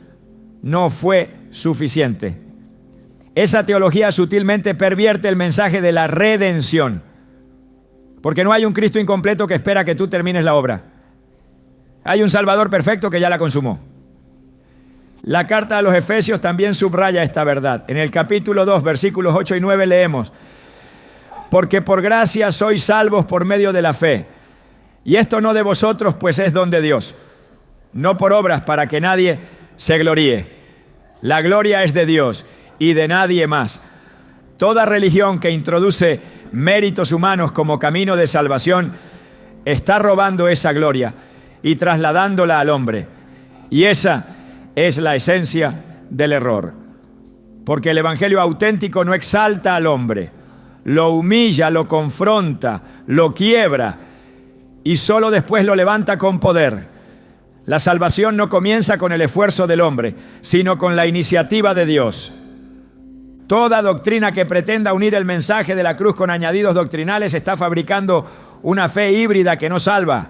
no fue suficiente. Esa teología sutilmente pervierte el mensaje de la redención, porque no hay un Cristo incompleto que espera que tú termines la obra. Hay un Salvador perfecto que ya la consumó. La carta a los Efesios también subraya esta verdad. En el capítulo 2, versículos 8 y 9 leemos: porque por gracia sois salvos por medio de la fe. Y esto no de vosotros, pues es don de Dios. No por obras para que nadie se gloríe. La gloria es de Dios y de nadie más. Toda religión que introduce méritos humanos como camino de salvación está robando esa gloria y trasladándola al hombre. Y esa es la esencia del error. Porque el evangelio auténtico no exalta al hombre, lo humilla, lo confronta, lo quiebra y solo después lo levanta con poder. La salvación no comienza con el esfuerzo del hombre, sino con la iniciativa de Dios. Toda doctrina que pretenda unir el mensaje de la cruz con añadidos doctrinales está fabricando una fe híbrida que no salva.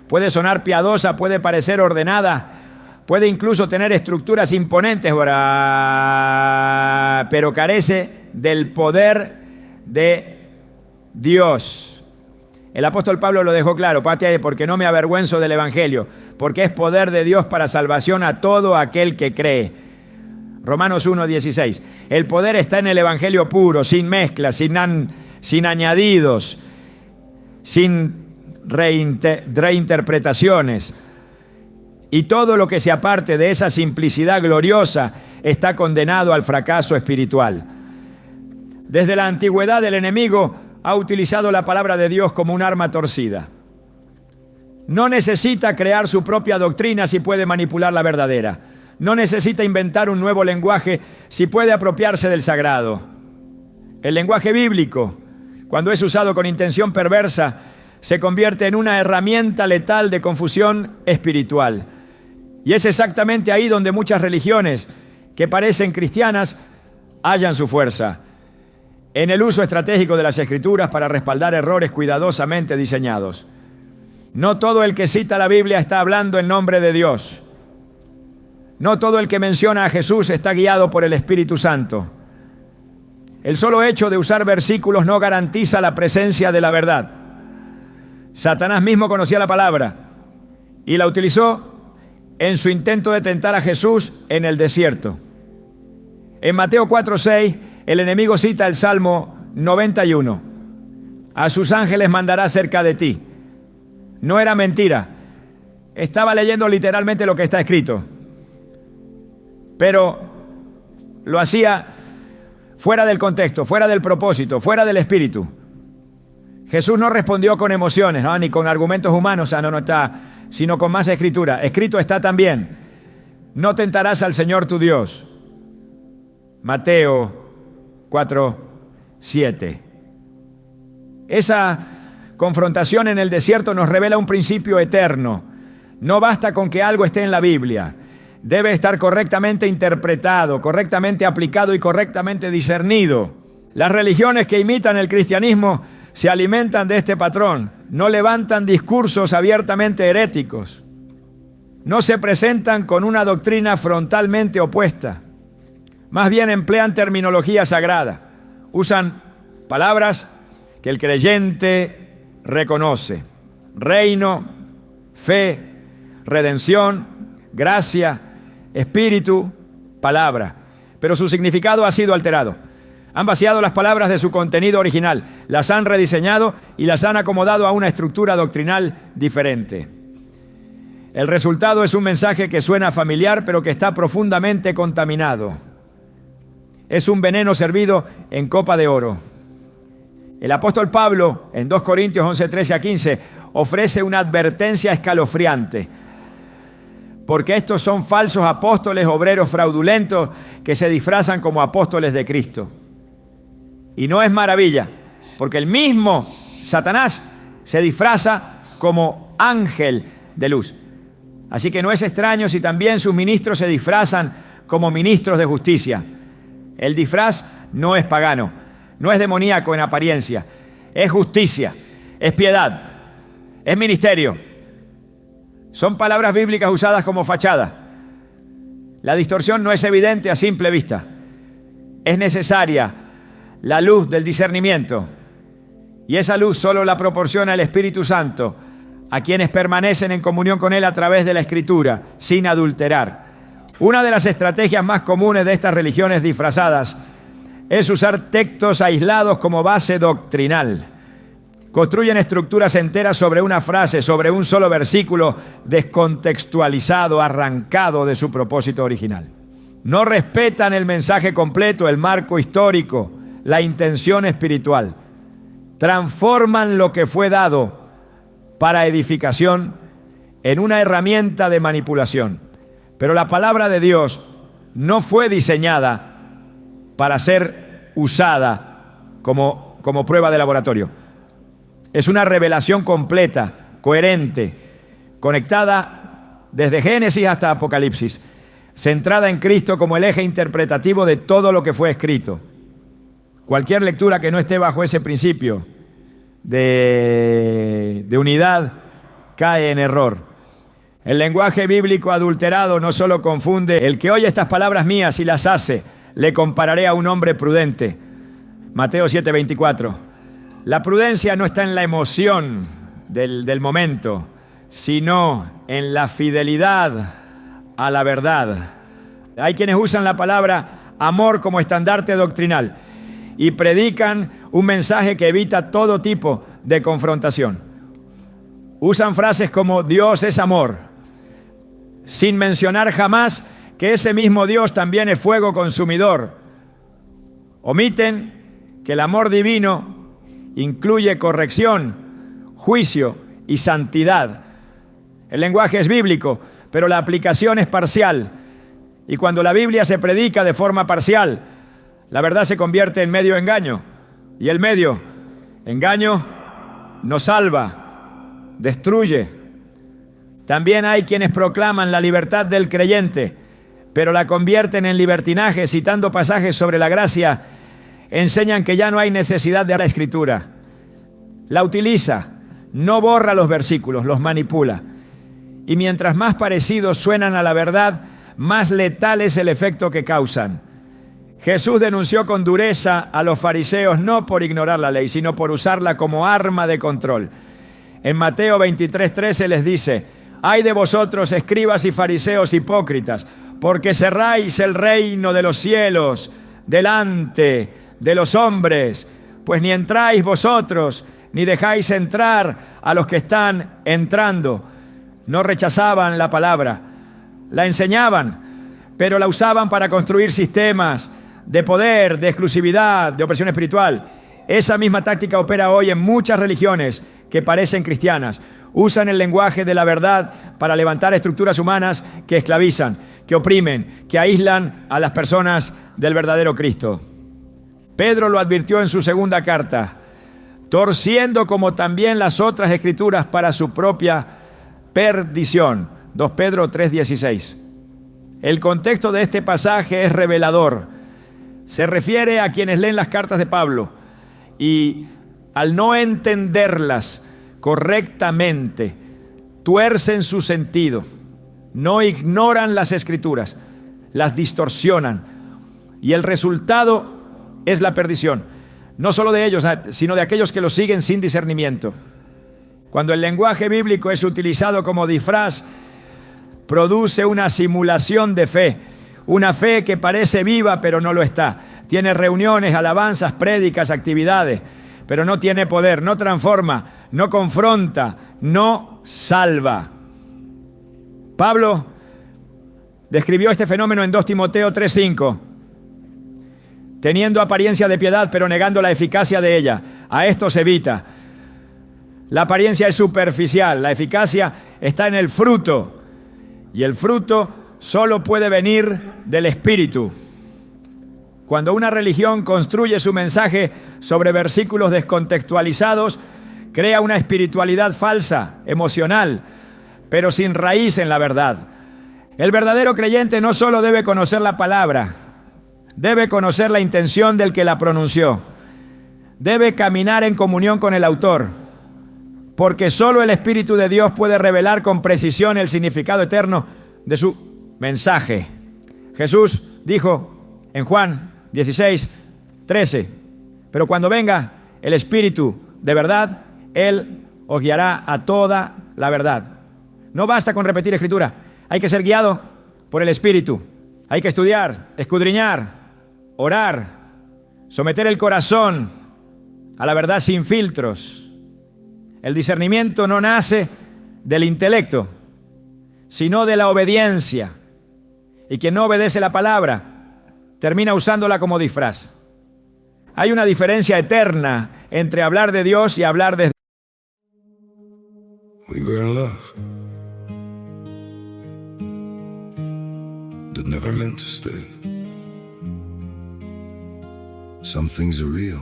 Puede sonar piadosa, puede parecer ordenada, puede incluso tener estructuras imponentes, pero carece del poder de Dios. El apóstol Pablo lo dejó claro: porque no me avergüenzo del evangelio, porque es poder de Dios para salvación a todo aquel que cree. Romanos 1:16. El poder está en el evangelio puro, sin mezclas, sin añadidos, sin reinterpretaciones. Y todo lo que se aparte de esa simplicidad gloriosa está condenado al fracaso espiritual. Desde la antigüedad el enemigo ha utilizado la palabra de Dios como un arma torcida. No necesita crear su propia doctrina si puede manipular la verdadera. No necesita inventar un nuevo lenguaje si puede apropiarse del sagrado. El lenguaje bíblico, cuando es usado con intención perversa, se convierte en una herramienta letal de confusión espiritual. Y es exactamente ahí donde muchas religiones que parecen cristianas hallan su fuerza, en el uso estratégico de las Escrituras para respaldar errores cuidadosamente diseñados. No todo el que cita la Biblia está hablando en nombre de Dios. No todo el que menciona a Jesús está guiado por el Espíritu Santo. El solo hecho de usar versículos no garantiza la presencia de la verdad. Satanás mismo conocía la palabra y la utilizó en su intento de tentar a Jesús en el desierto. En Mateo 4:6, el enemigo cita el Salmo 91. A sus ángeles mandará cerca de ti. No era mentira. Estaba leyendo literalmente lo que está escrito. Pero lo hacía fuera del contexto, fuera del propósito, fuera del espíritu. Jesús no respondió con emociones, ¿no? Ni con argumentos humanos, no está, sino con más escritura. Escrito está también: no tentarás al Señor tu Dios. Mateo 4:7. Esa confrontación en el desierto nos revela un principio eterno. No basta con que algo esté en la Biblia. Debe estar correctamente interpretado, correctamente aplicado y correctamente discernido. Las religiones que imitan el cristianismo se alimentan de este patrón. No levantan discursos abiertamente heréticos. No se presentan con una doctrina frontalmente opuesta. Más bien emplean terminología sagrada. Usan palabras que el creyente reconoce: reino, fe, redención, gracia, espíritu, palabra. Pero su significado ha sido alterado. Han vaciado las palabras de su contenido original, las han rediseñado y las han acomodado a una estructura doctrinal diferente. El resultado es un mensaje que suena familiar, pero que está profundamente contaminado. Es un veneno servido en copa de oro. El apóstol Pablo, en 2 Corintios 11:13-15, ofrece una advertencia escalofriante. Porque estos son falsos apóstoles, obreros fraudulentos, que se disfrazan como apóstoles de Cristo. Y no es maravilla, porque el mismo Satanás se disfraza como ángel de luz. Así que no es extraño si también sus ministros se disfrazan como ministros de justicia. El disfraz no es pagano, no es demoníaco en apariencia, es justicia, es piedad, es ministerio. Son palabras bíblicas usadas como fachada. La distorsión no es evidente a simple vista. Es necesaria la luz del discernimiento. Y esa luz solo la proporciona el Espíritu Santo a quienes permanecen en comunión con Él a través de la Escritura, sin adulterar. Una de las estrategias más comunes de estas religiones disfrazadas es usar textos aislados como base doctrinal. Construyen estructuras enteras sobre una frase, sobre un solo versículo, descontextualizado, arrancado de su propósito original. No respetan el mensaje completo, el marco histórico, la intención espiritual. Transforman lo que fue dado para edificación en una herramienta de manipulación. Pero la palabra de Dios no fue diseñada para ser usada como prueba de laboratorio. Es una revelación completa, coherente, conectada desde Génesis hasta Apocalipsis, centrada en Cristo como el eje interpretativo de todo lo que fue escrito. Cualquier lectura que no esté bajo ese principio de unidad cae en error. El lenguaje bíblico adulterado no solo confunde: el que oye estas palabras mías y las hace, le compararé a un hombre prudente. Mateo 7:24. La prudencia no está en la emoción del momento, sino en la fidelidad a la verdad. Hay quienes usan la palabra amor como estandarte doctrinal y predican un mensaje que evita todo tipo de confrontación. Usan frases como Dios es amor, sin mencionar jamás que ese mismo Dios también es fuego consumidor. Omiten que el amor divino incluye corrección, juicio y santidad. El lenguaje es bíblico, pero la aplicación es parcial. Y cuando la Biblia se predica de forma parcial, la verdad se convierte en medio engaño. Y el medio engaño no salva, destruye. También hay quienes proclaman la libertad del creyente, pero la convierten en libertinaje, citando pasajes sobre la gracia. Enseñan que ya no hay necesidad de la Escritura. La utiliza, no borra los versículos, los manipula. Y mientras más parecidos suenan a la verdad, más letal es el efecto que causan. Jesús denunció con dureza a los fariseos no por ignorar la ley, sino por usarla como arma de control. En Mateo 23:13 les dice: «Ay de vosotros, escribas y fariseos hipócritas, porque cerráis el reino de los cielos delante de los hombres, pues ni entráis vosotros, ni dejáis entrar a los que están entrando». No rechazaban la palabra, la enseñaban, pero la usaban para construir sistemas de poder, de exclusividad, de opresión espiritual. Esa misma táctica opera hoy en muchas religiones que parecen cristianas. Usan el lenguaje de la verdad para levantar estructuras humanas que esclavizan, que oprimen, que aíslan a las personas del verdadero Cristo. Pedro lo advirtió en su segunda carta, torciendo como también las otras escrituras para su propia perdición. 2 Pedro 3:16. El contexto de este pasaje es revelador. Se refiere a quienes leen las cartas de Pablo y al no entenderlas correctamente, tuercen su sentido, no ignoran las escrituras, las distorsionan, y el resultado es la perdición, no solo de ellos, sino de aquellos que los siguen sin discernimiento. Cuando el lenguaje bíblico es utilizado como disfraz, produce una simulación de fe, una fe que parece viva pero no lo está. Tiene reuniones, alabanzas, prédicas, actividades, pero no tiene poder, no transforma, no confronta, no salva. Pablo describió este fenómeno en 2 Timoteo 3:5. Teniendo apariencia de piedad, pero negando la eficacia de ella. A esto se evita. La apariencia es superficial, la eficacia está en el fruto. Y el fruto solo puede venir del Espíritu. Cuando una religión construye su mensaje sobre versículos descontextualizados, crea una espiritualidad falsa, emocional, pero sin raíz en la verdad. El verdadero creyente no solo debe conocer la palabra, debe conocer la intención del que la pronunció. Debe caminar en comunión con el autor, porque solo el Espíritu de Dios puede revelar con precisión el significado eterno de su mensaje. Jesús dijo en Juan 16:13, pero cuando venga el Espíritu de verdad, Él os guiará a toda la verdad. No basta con repetir escritura, hay que ser guiado por el Espíritu. Hay que estudiar, escudriñar, orar, someter el corazón a la verdad sin filtros. El discernimiento no nace del intelecto, sino de la obediencia. Y quien no obedece la palabra termina usándola como disfraz. Hay una diferencia eterna entre hablar de Dios y hablar de... We were in love that never meant to stay. Some things are real,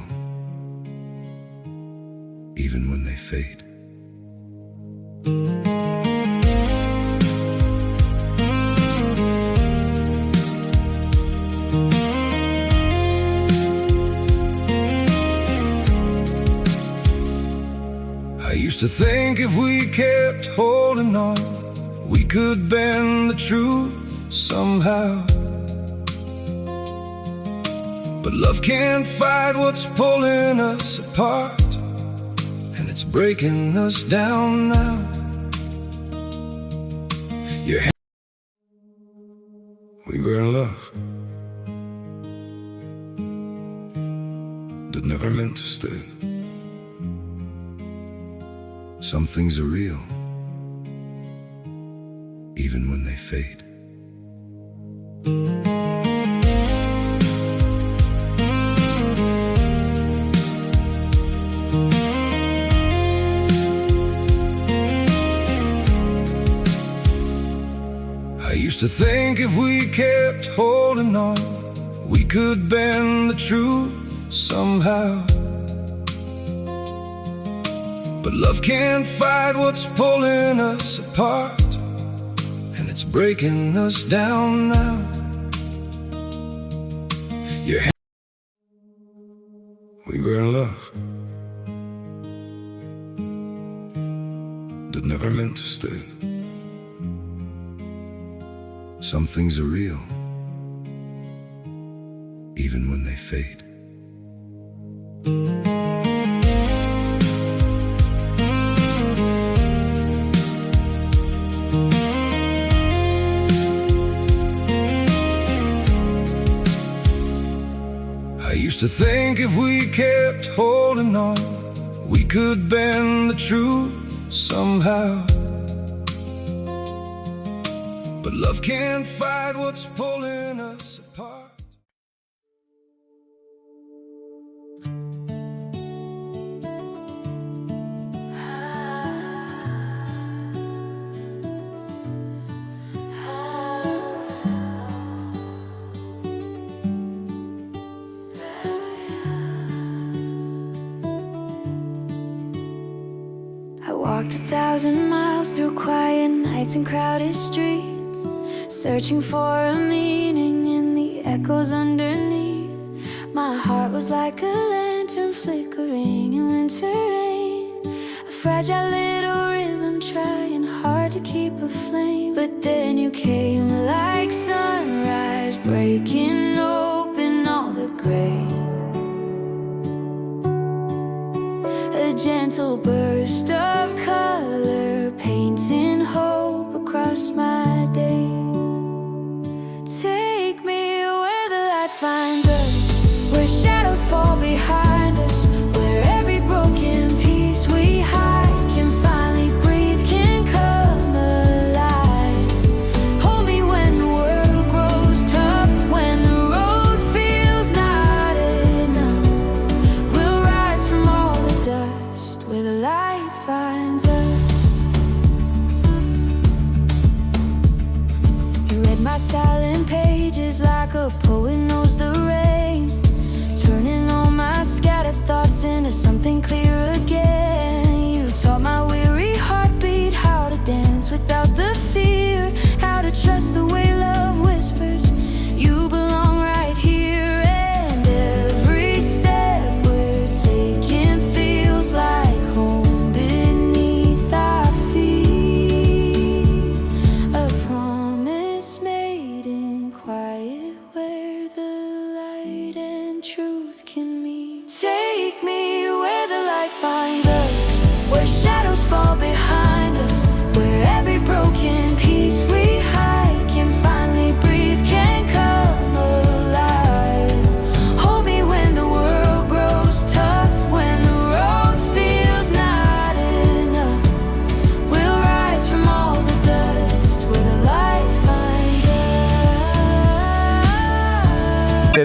even when they fade. I used to think if we kept holding on, we could bend the truth somehow. But love can't fight what's pulling us apart, and it's breaking us down now. We were in love that never meant to stay. Some things are real, even when they fade. I used to think if we kept holding on, we could bend the truth somehow. But love can't fight what's pulling us apart, and it's breaking us down now. We were in love that never meant to stay. Some things are real, even when they fade. I used to think if we kept holding on, we could bend the truth somehow. But love can't fight what's pulling us apart. I walked 1,000 miles through quiet nights and crowded streets, searching for a meaning in the echoes underneath. My heart was like a lantern flickering in winter rain, a fragile little rhythm trying hard to keep aflame. But then you came like sunrise, breaking open all the gray. A gentle burst of color, painting hope across my days. Take me where the light finds us, where shadows fall behind us, where every broken piece we hide can finally breathe, can come alive. Hold me when the world grows tough, when the road feels not enough. We'll rise from all the dust, where the light finds us. You read my silent pages like a poet knows the rain,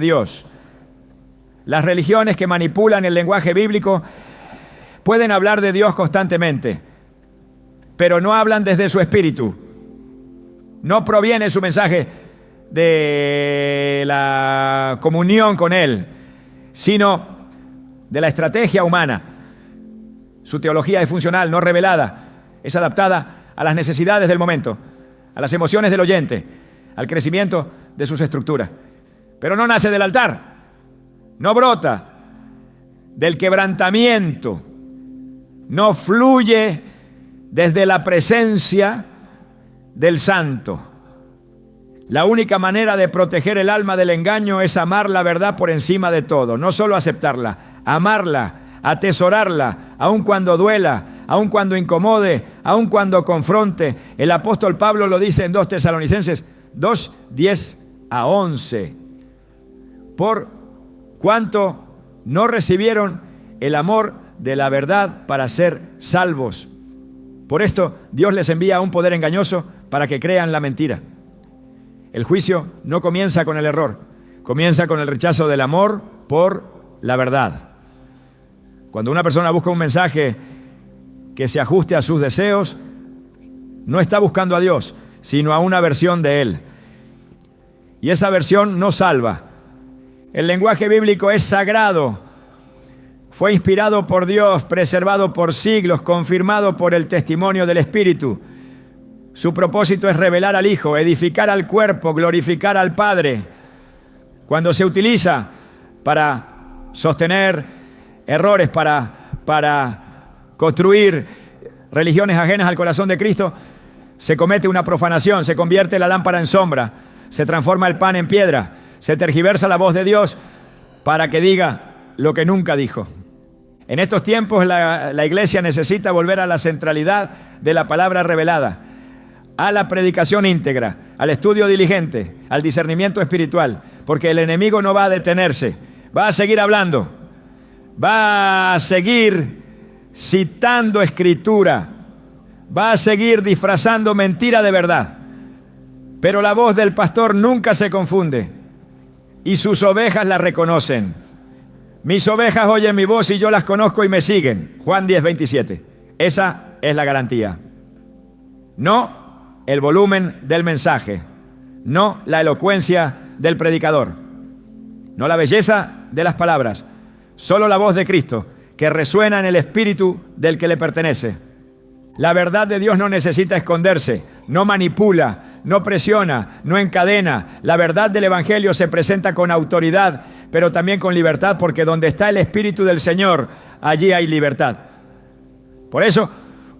Dios. Las religiones que manipulan el lenguaje bíblico pueden hablar de Dios constantemente, pero no hablan desde su espíritu. No proviene su mensaje de la comunión con Él, sino de la estrategia humana. Su teología es funcional, no revelada, es adaptada a las necesidades del momento, a las emociones del oyente, al crecimiento de sus estructuras. Pero no nace del altar, no brota del quebrantamiento, no fluye desde la presencia del santo. La única manera de proteger el alma del engaño es amar la verdad por encima de todo, no solo aceptarla, amarla, atesorarla, aun cuando duela, aun cuando incomode, aun cuando confronte. El apóstol Pablo lo dice en 2 Tesalonicenses 2, 10 a 11. Por cuanto no recibieron el amor de la verdad para ser salvos. Por esto Dios les envía un poder engañoso para que crean la mentira. El juicio no comienza con el error, comienza con el rechazo del amor por la verdad. Cuando una persona busca un mensaje que se ajuste a sus deseos, no está buscando a Dios, sino a una versión de Él. Y esa versión no salva. El lenguaje bíblico es sagrado. Fue inspirado por Dios, preservado por siglos, confirmado por el testimonio del Espíritu. Su propósito es revelar al Hijo, edificar al cuerpo, glorificar al Padre. Cuando se utiliza para sostener errores, para construir religiones ajenas al corazón de Cristo, se comete una profanación, se convierte la lámpara en sombra, se transforma el pan en piedra, se tergiversa la voz de Dios para que diga lo que nunca dijo. En estos tiempos la iglesia necesita volver a la centralidad de la palabra revelada, a la predicación íntegra, al estudio diligente, al discernimiento espiritual, porque el enemigo no va a detenerse, va a seguir hablando, va a seguir citando escritura, va a seguir disfrazando mentira de verdad. Pero la voz del pastor nunca se confunde y sus ovejas la reconocen. Mis ovejas oyen mi voz y yo las conozco y me siguen. Juan 10, 27. Esa es la garantía. No el volumen del mensaje, no la elocuencia del predicador, no la belleza de las palabras, solo la voz de Cristo que resuena en el espíritu del que le pertenece. La verdad de Dios no necesita esconderse, no manipula, no presiona, no encadena. La verdad del Evangelio se presenta con autoridad, pero también con libertad, porque donde está el Espíritu del Señor, allí hay libertad. Por eso,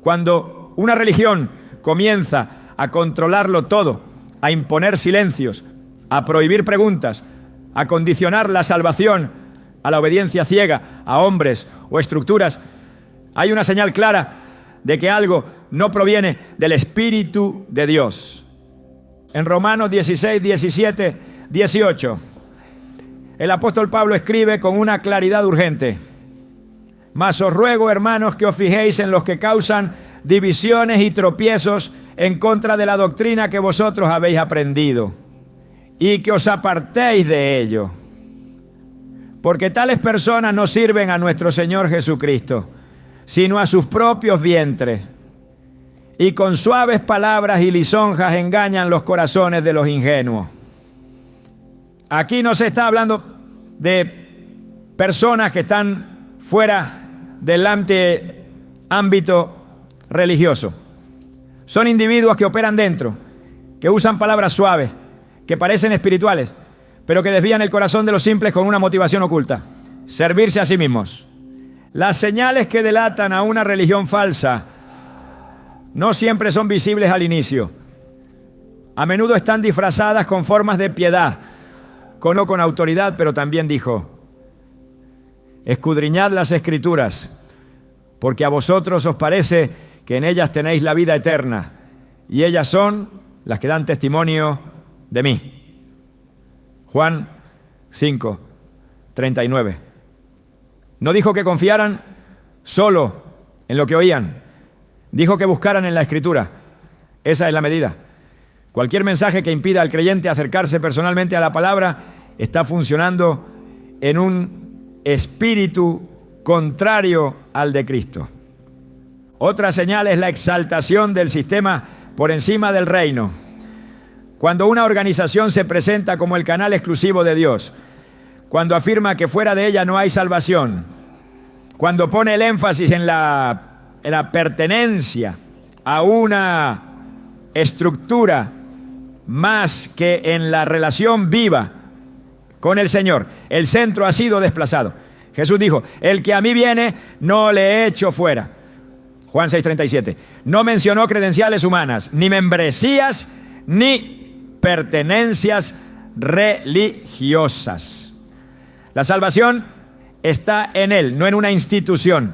cuando una religión comienza a controlarlo todo, a imponer silencios, a prohibir preguntas, a condicionar la salvación a la obediencia ciega a hombres o estructuras, hay una señal clara de que algo no proviene del Espíritu de Dios. En Romanos 16, 17, 18, el apóstol Pablo escribe con una claridad urgente: mas os ruego, hermanos, que os fijéis en los que causan divisiones y tropiezos en contra de la doctrina que vosotros habéis aprendido, y que os apartéis de ello, porque tales personas no sirven a nuestro Señor Jesucristo, sino a sus propios vientres, y con suaves palabras y lisonjas engañan los corazones de los ingenuos. Aquí no se está hablando de personas que están fuera del ámbito religioso. Son individuos que operan dentro, que usan palabras suaves, que parecen espirituales, pero que desvían el corazón de los simples con una motivación oculta: servirse a sí mismos. Las señales que delatan a una religión falsa no siempre son visibles al inicio. A menudo están disfrazadas con formas de piedad, con autoridad, pero también dijo: escudriñad las Escrituras, porque a vosotros os parece que en ellas tenéis la vida eterna, y ellas son las que dan testimonio de mí. Juan 5, 39. No dijo que confiaran solo en lo que oían, dijo que buscaran en la Escritura. Esa es la medida. Cualquier mensaje que impida al creyente acercarse personalmente a la palabra está funcionando en un espíritu contrario al de Cristo. Otra señal es la exaltación del sistema por encima del reino. Cuando una organización se presenta como el canal exclusivo de Dios, cuando afirma que fuera de ella no hay salvación, cuando pone el énfasis en la pertenencia a una estructura más que en la relación viva con el Señor, el centro ha sido desplazado. Jesús dijo, el que a mí viene, no le echo fuera. Juan 6:37. No mencionó credenciales humanas, ni membresías, ni pertenencias religiosas. La salvación está en Él, no en una institución.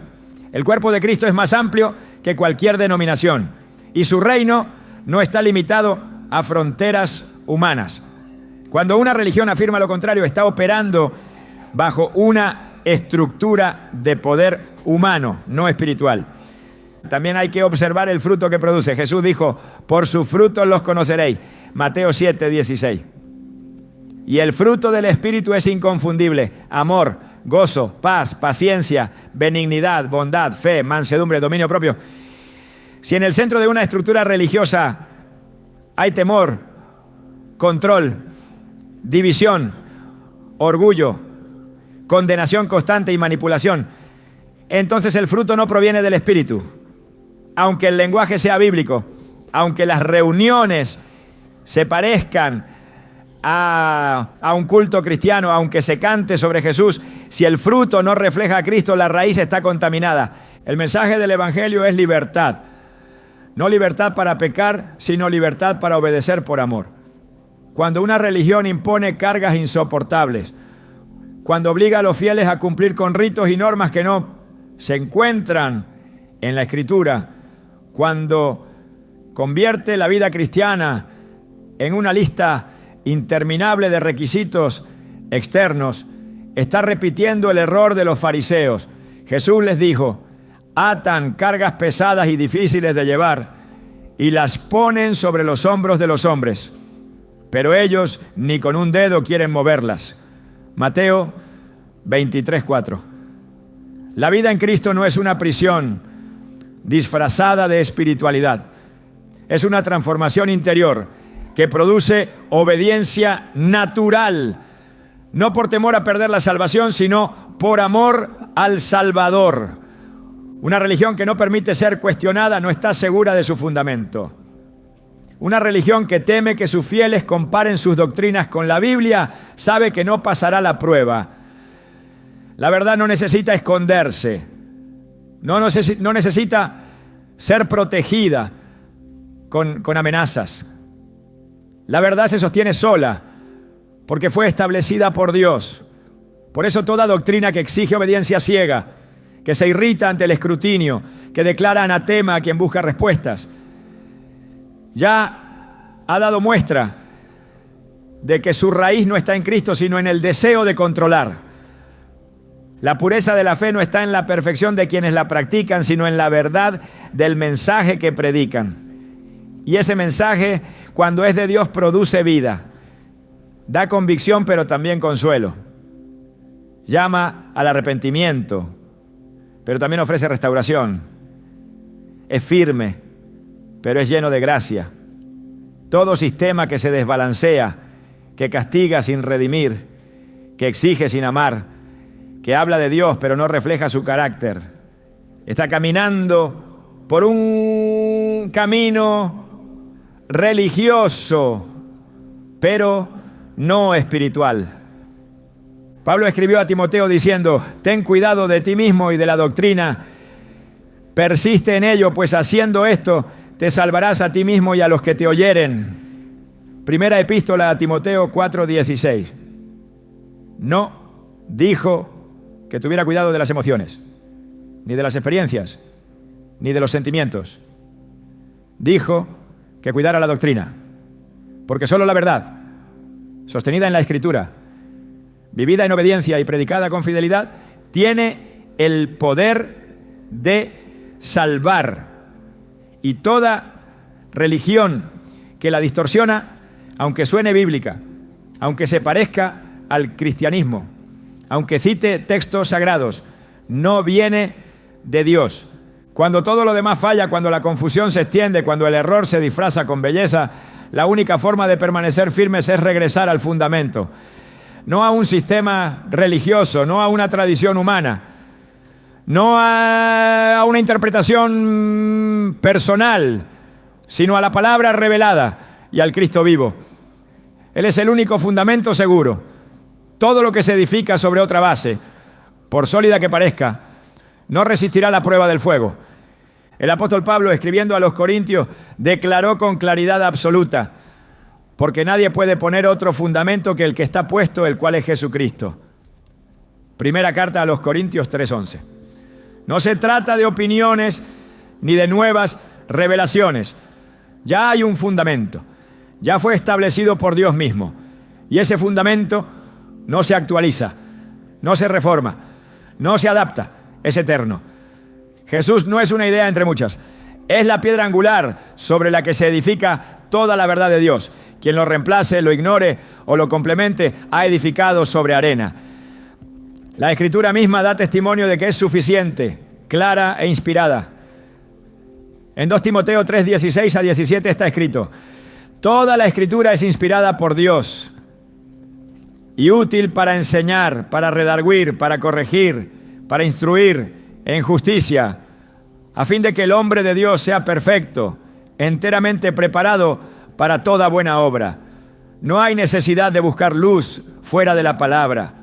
El cuerpo de Cristo es más amplio que cualquier denominación y su reino no está limitado a fronteras humanas. Cuando una religión afirma lo contrario, está operando bajo una estructura de poder humano, no espiritual. También hay que observar el fruto que produce. Jesús dijo, por sus frutos los conoceréis. Mateo 7:16. Y el fruto del Espíritu es inconfundible: amor, gozo, paz, paciencia, benignidad, bondad, fe, mansedumbre, dominio propio. Si en el centro de una estructura religiosa hay temor, control, división, orgullo, condenación constante y manipulación, entonces el fruto no proviene del Espíritu. Aunque el lenguaje sea bíblico, aunque las reuniones se parezcan a un culto cristiano, aunque se cante sobre Jesús, si el fruto no refleja a Cristo, la raíz está contaminada. El mensaje del Evangelio es libertad. No libertad para pecar, sino libertad para obedecer por amor. Cuando una religión impone cargas insoportables, cuando obliga a los fieles a cumplir con ritos y normas que no se encuentran en la Escritura, cuando convierte la vida cristiana en una lista interminable de requisitos externos, está repitiendo el error de los fariseos. Jesús les dijo, atan cargas pesadas y difíciles de llevar y las ponen sobre los hombros de los hombres, pero ellos ni con un dedo quieren moverlas. Mateo 23:4. La vida en Cristo no es una prisión disfrazada de espiritualidad. Es una transformación interior que produce obediencia natural, no por temor a perder la salvación, sino por amor al Salvador. Una religión que no permite ser cuestionada no está segura de su fundamento. Una religión que teme que sus fieles comparen sus doctrinas con la Biblia sabe que no pasará la prueba. La verdad no necesita esconderse, no necesita ser protegida con amenazas. La verdad se sostiene sola porque fue establecida por Dios. Por eso toda doctrina que exige obediencia ciega, que se irrita ante el escrutinio, que declara anatema a quien busca respuestas, ya ha dado muestra de que su raíz no está en Cristo, sino en el deseo de controlar. La pureza de la fe no está en la perfección de quienes la practican, sino en la verdad del mensaje que predican. Y ese mensaje, cuando es de Dios, produce vida. Da convicción, pero también consuelo. Llama al arrepentimiento, pero también ofrece restauración. Es firme, pero es lleno de gracia. Todo sistema que se desbalancea, que castiga sin redimir, que exige sin amar, que habla de Dios pero no refleja su carácter, está caminando por un camino religioso, pero no espiritual. Pablo escribió a Timoteo diciendo, ten cuidado de ti mismo y de la doctrina, persiste en ello, pues haciendo esto te salvarás a ti mismo y a los que te oyeren. Primera epístola a Timoteo 4:16. No dijo que tuviera cuidado de las emociones, ni de las experiencias, ni de los sentimientos. Dijo que cuidara la doctrina, porque solo la verdad, sostenida en la Escritura, vivida en obediencia y predicada con fidelidad, tiene el poder de salvar. Y toda religión que la distorsiona, aunque suene bíblica, aunque se parezca al cristianismo, aunque cite textos sagrados, no viene de Dios. Cuando todo lo demás falla, cuando la confusión se extiende, cuando el error se disfraza con belleza, la única forma de permanecer firmes es regresar al fundamento. No a un sistema religioso, no a una tradición humana, no a una interpretación personal, sino a la palabra revelada y al Cristo vivo. Él es el único fundamento seguro. Todo lo que se edifica sobre otra base, por sólida que parezca, no resistirá la prueba del fuego. El apóstol Pablo, escribiendo a los Corintios, declaró con claridad absoluta: porque nadie puede poner otro fundamento que el que está puesto, el cual es Jesucristo. Primera carta a los Corintios 3:11. No se trata de opiniones ni de nuevas revelaciones. Ya hay un fundamento. Ya fue establecido por Dios mismo. Y ese fundamento no se actualiza, no se reforma, no se adapta, es eterno. Jesús no es una idea entre muchas. Es la piedra angular sobre la que se edifica toda la verdad de Dios. Quien lo reemplace, lo ignore o lo complemente, ha edificado sobre arena. La Escritura misma da testimonio de que es suficiente, clara e inspirada. En 2 Timoteo 3:16 a 17 está escrito: toda la Escritura es inspirada por Dios y útil para enseñar, para redarguir, para corregir, para instruir en justicia, a fin de que el hombre de Dios sea perfecto, enteramente preparado para toda buena obra. No hay necesidad de buscar luz fuera de la palabra.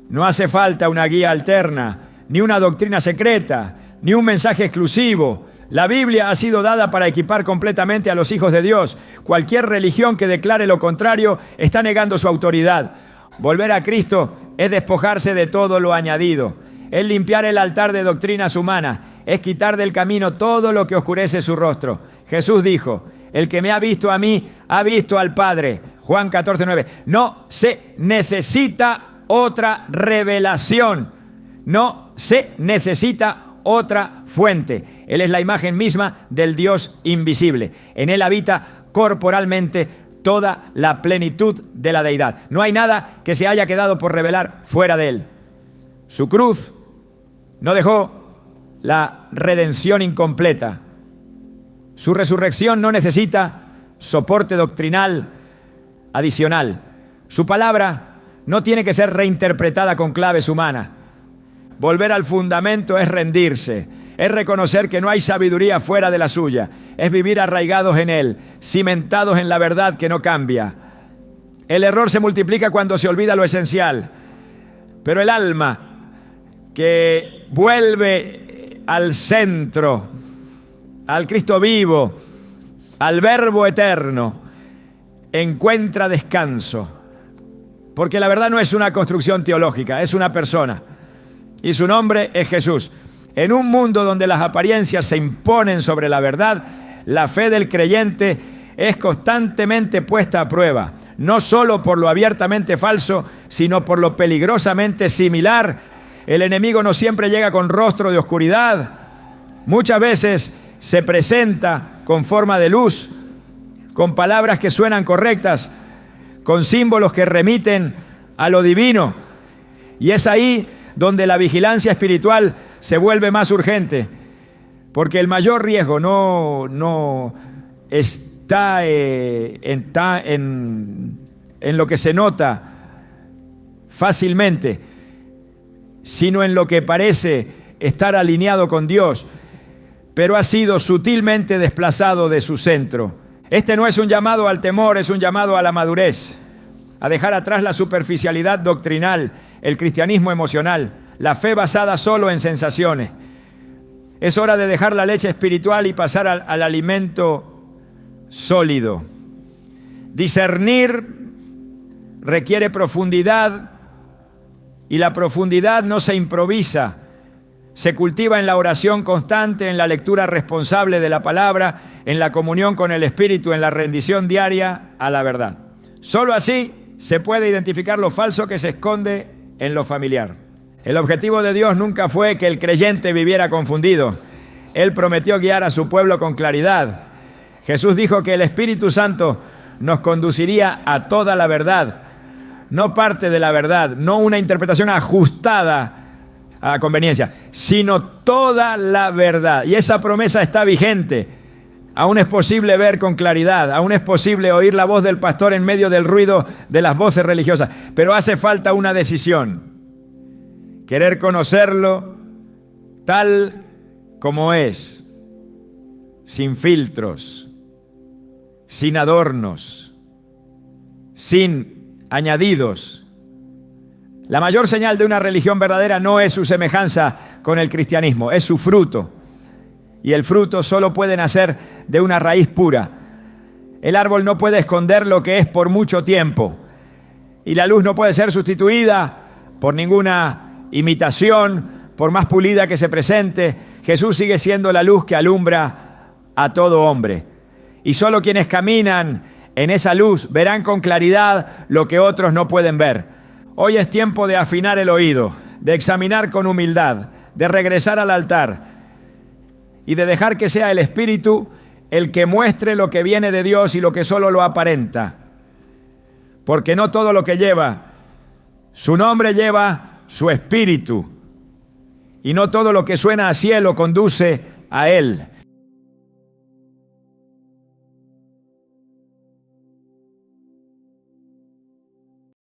No hace falta una guía alterna, ni una doctrina secreta, ni un mensaje exclusivo. La Biblia ha sido dada para equipar completamente a los hijos de Dios. Cualquier religión que declare lo contrario está negando su autoridad. Volver a Cristo es despojarse de todo lo añadido. Es limpiar el altar de doctrinas humanas. Es quitar del camino todo lo que oscurece su rostro. Jesús dijo: el que me ha visto a mí, ha visto al Padre. Juan 14:9. No se necesita otra revelación. No se necesita otra fuente. Él es la imagen misma del Dios invisible. En Él habita corporalmente toda la plenitud de la deidad. No hay nada que se haya quedado por revelar fuera de Él. Su cruz no dejó la redención incompleta. Su resurrección no necesita soporte doctrinal adicional. Su palabra no tiene que ser reinterpretada con claves humanas. Volver al fundamento es rendirse, es reconocer que no hay sabiduría fuera de la suya, es vivir arraigados en Él, cimentados en la verdad que no cambia. El error se multiplica cuando se olvida lo esencial, pero el alma que vuelve al centro, al Cristo vivo, al Verbo eterno, encuentra descanso. Porque la verdad no es una construcción teológica, es una persona. Y su nombre es Jesús. En un mundo donde las apariencias se imponen sobre la verdad, la fe del creyente es constantemente puesta a prueba. No solo por lo abiertamente falso, sino por lo peligrosamente similar. El enemigo no siempre llega con rostro de oscuridad. Muchas veces se presenta con forma de luz, con palabras que suenan correctas, con símbolos que remiten a lo divino. Y es ahí donde la vigilancia espiritual se vuelve más urgente, porque el mayor riesgo no está en lo que se nota fácilmente, sino en lo que parece estar alineado con Dios, pero ha sido sutilmente desplazado de su centro. Este no es un llamado al temor, es un llamado a la madurez, a dejar atrás la superficialidad doctrinal, el cristianismo emocional, la fe basada solo en sensaciones. Es hora de dejar la leche espiritual y pasar al alimento sólido. Discernir requiere profundidad, y la profundidad no se improvisa. Se cultiva en la oración constante, en la lectura responsable de la palabra, en la comunión con el Espíritu, en la rendición diaria a la verdad. Solo así se puede identificar lo falso que se esconde en lo familiar. El objetivo de Dios nunca fue que el creyente viviera confundido. Él prometió guiar a su pueblo con claridad. Jesús dijo que el Espíritu Santo nos conduciría a toda la verdad. no parte de la verdad, no una interpretación ajustada a la conveniencia, sino toda la verdad. Y esa promesa está vigente. Aún es posible ver con claridad, aún es posible oír la voz del pastor en medio del ruido de las voces religiosas, pero hace falta una decisión. Querer conocerlo tal como es, sin filtros, sin adornos, sin añadidos. La mayor señal de una religión verdadera no es su semejanza con el cristianismo, es su fruto. Y el fruto solo puede nacer de una raíz pura. El árbol no puede esconder lo que es por mucho tiempo. Y la luz no puede ser sustituida por ninguna imitación, por más pulida que se presente. Jesús sigue siendo la luz que alumbra a todo hombre. Y solo quienes caminan en esa luz verán con claridad lo que otros no pueden ver. Hoy es tiempo de afinar el oído, de examinar con humildad, de regresar al altar y de dejar que sea el Espíritu el que muestre lo que viene de Dios y lo que solo lo aparenta. Porque no todo lo que lleva su nombre lleva su espíritu. Y no todo lo que suena a cielo conduce a Él.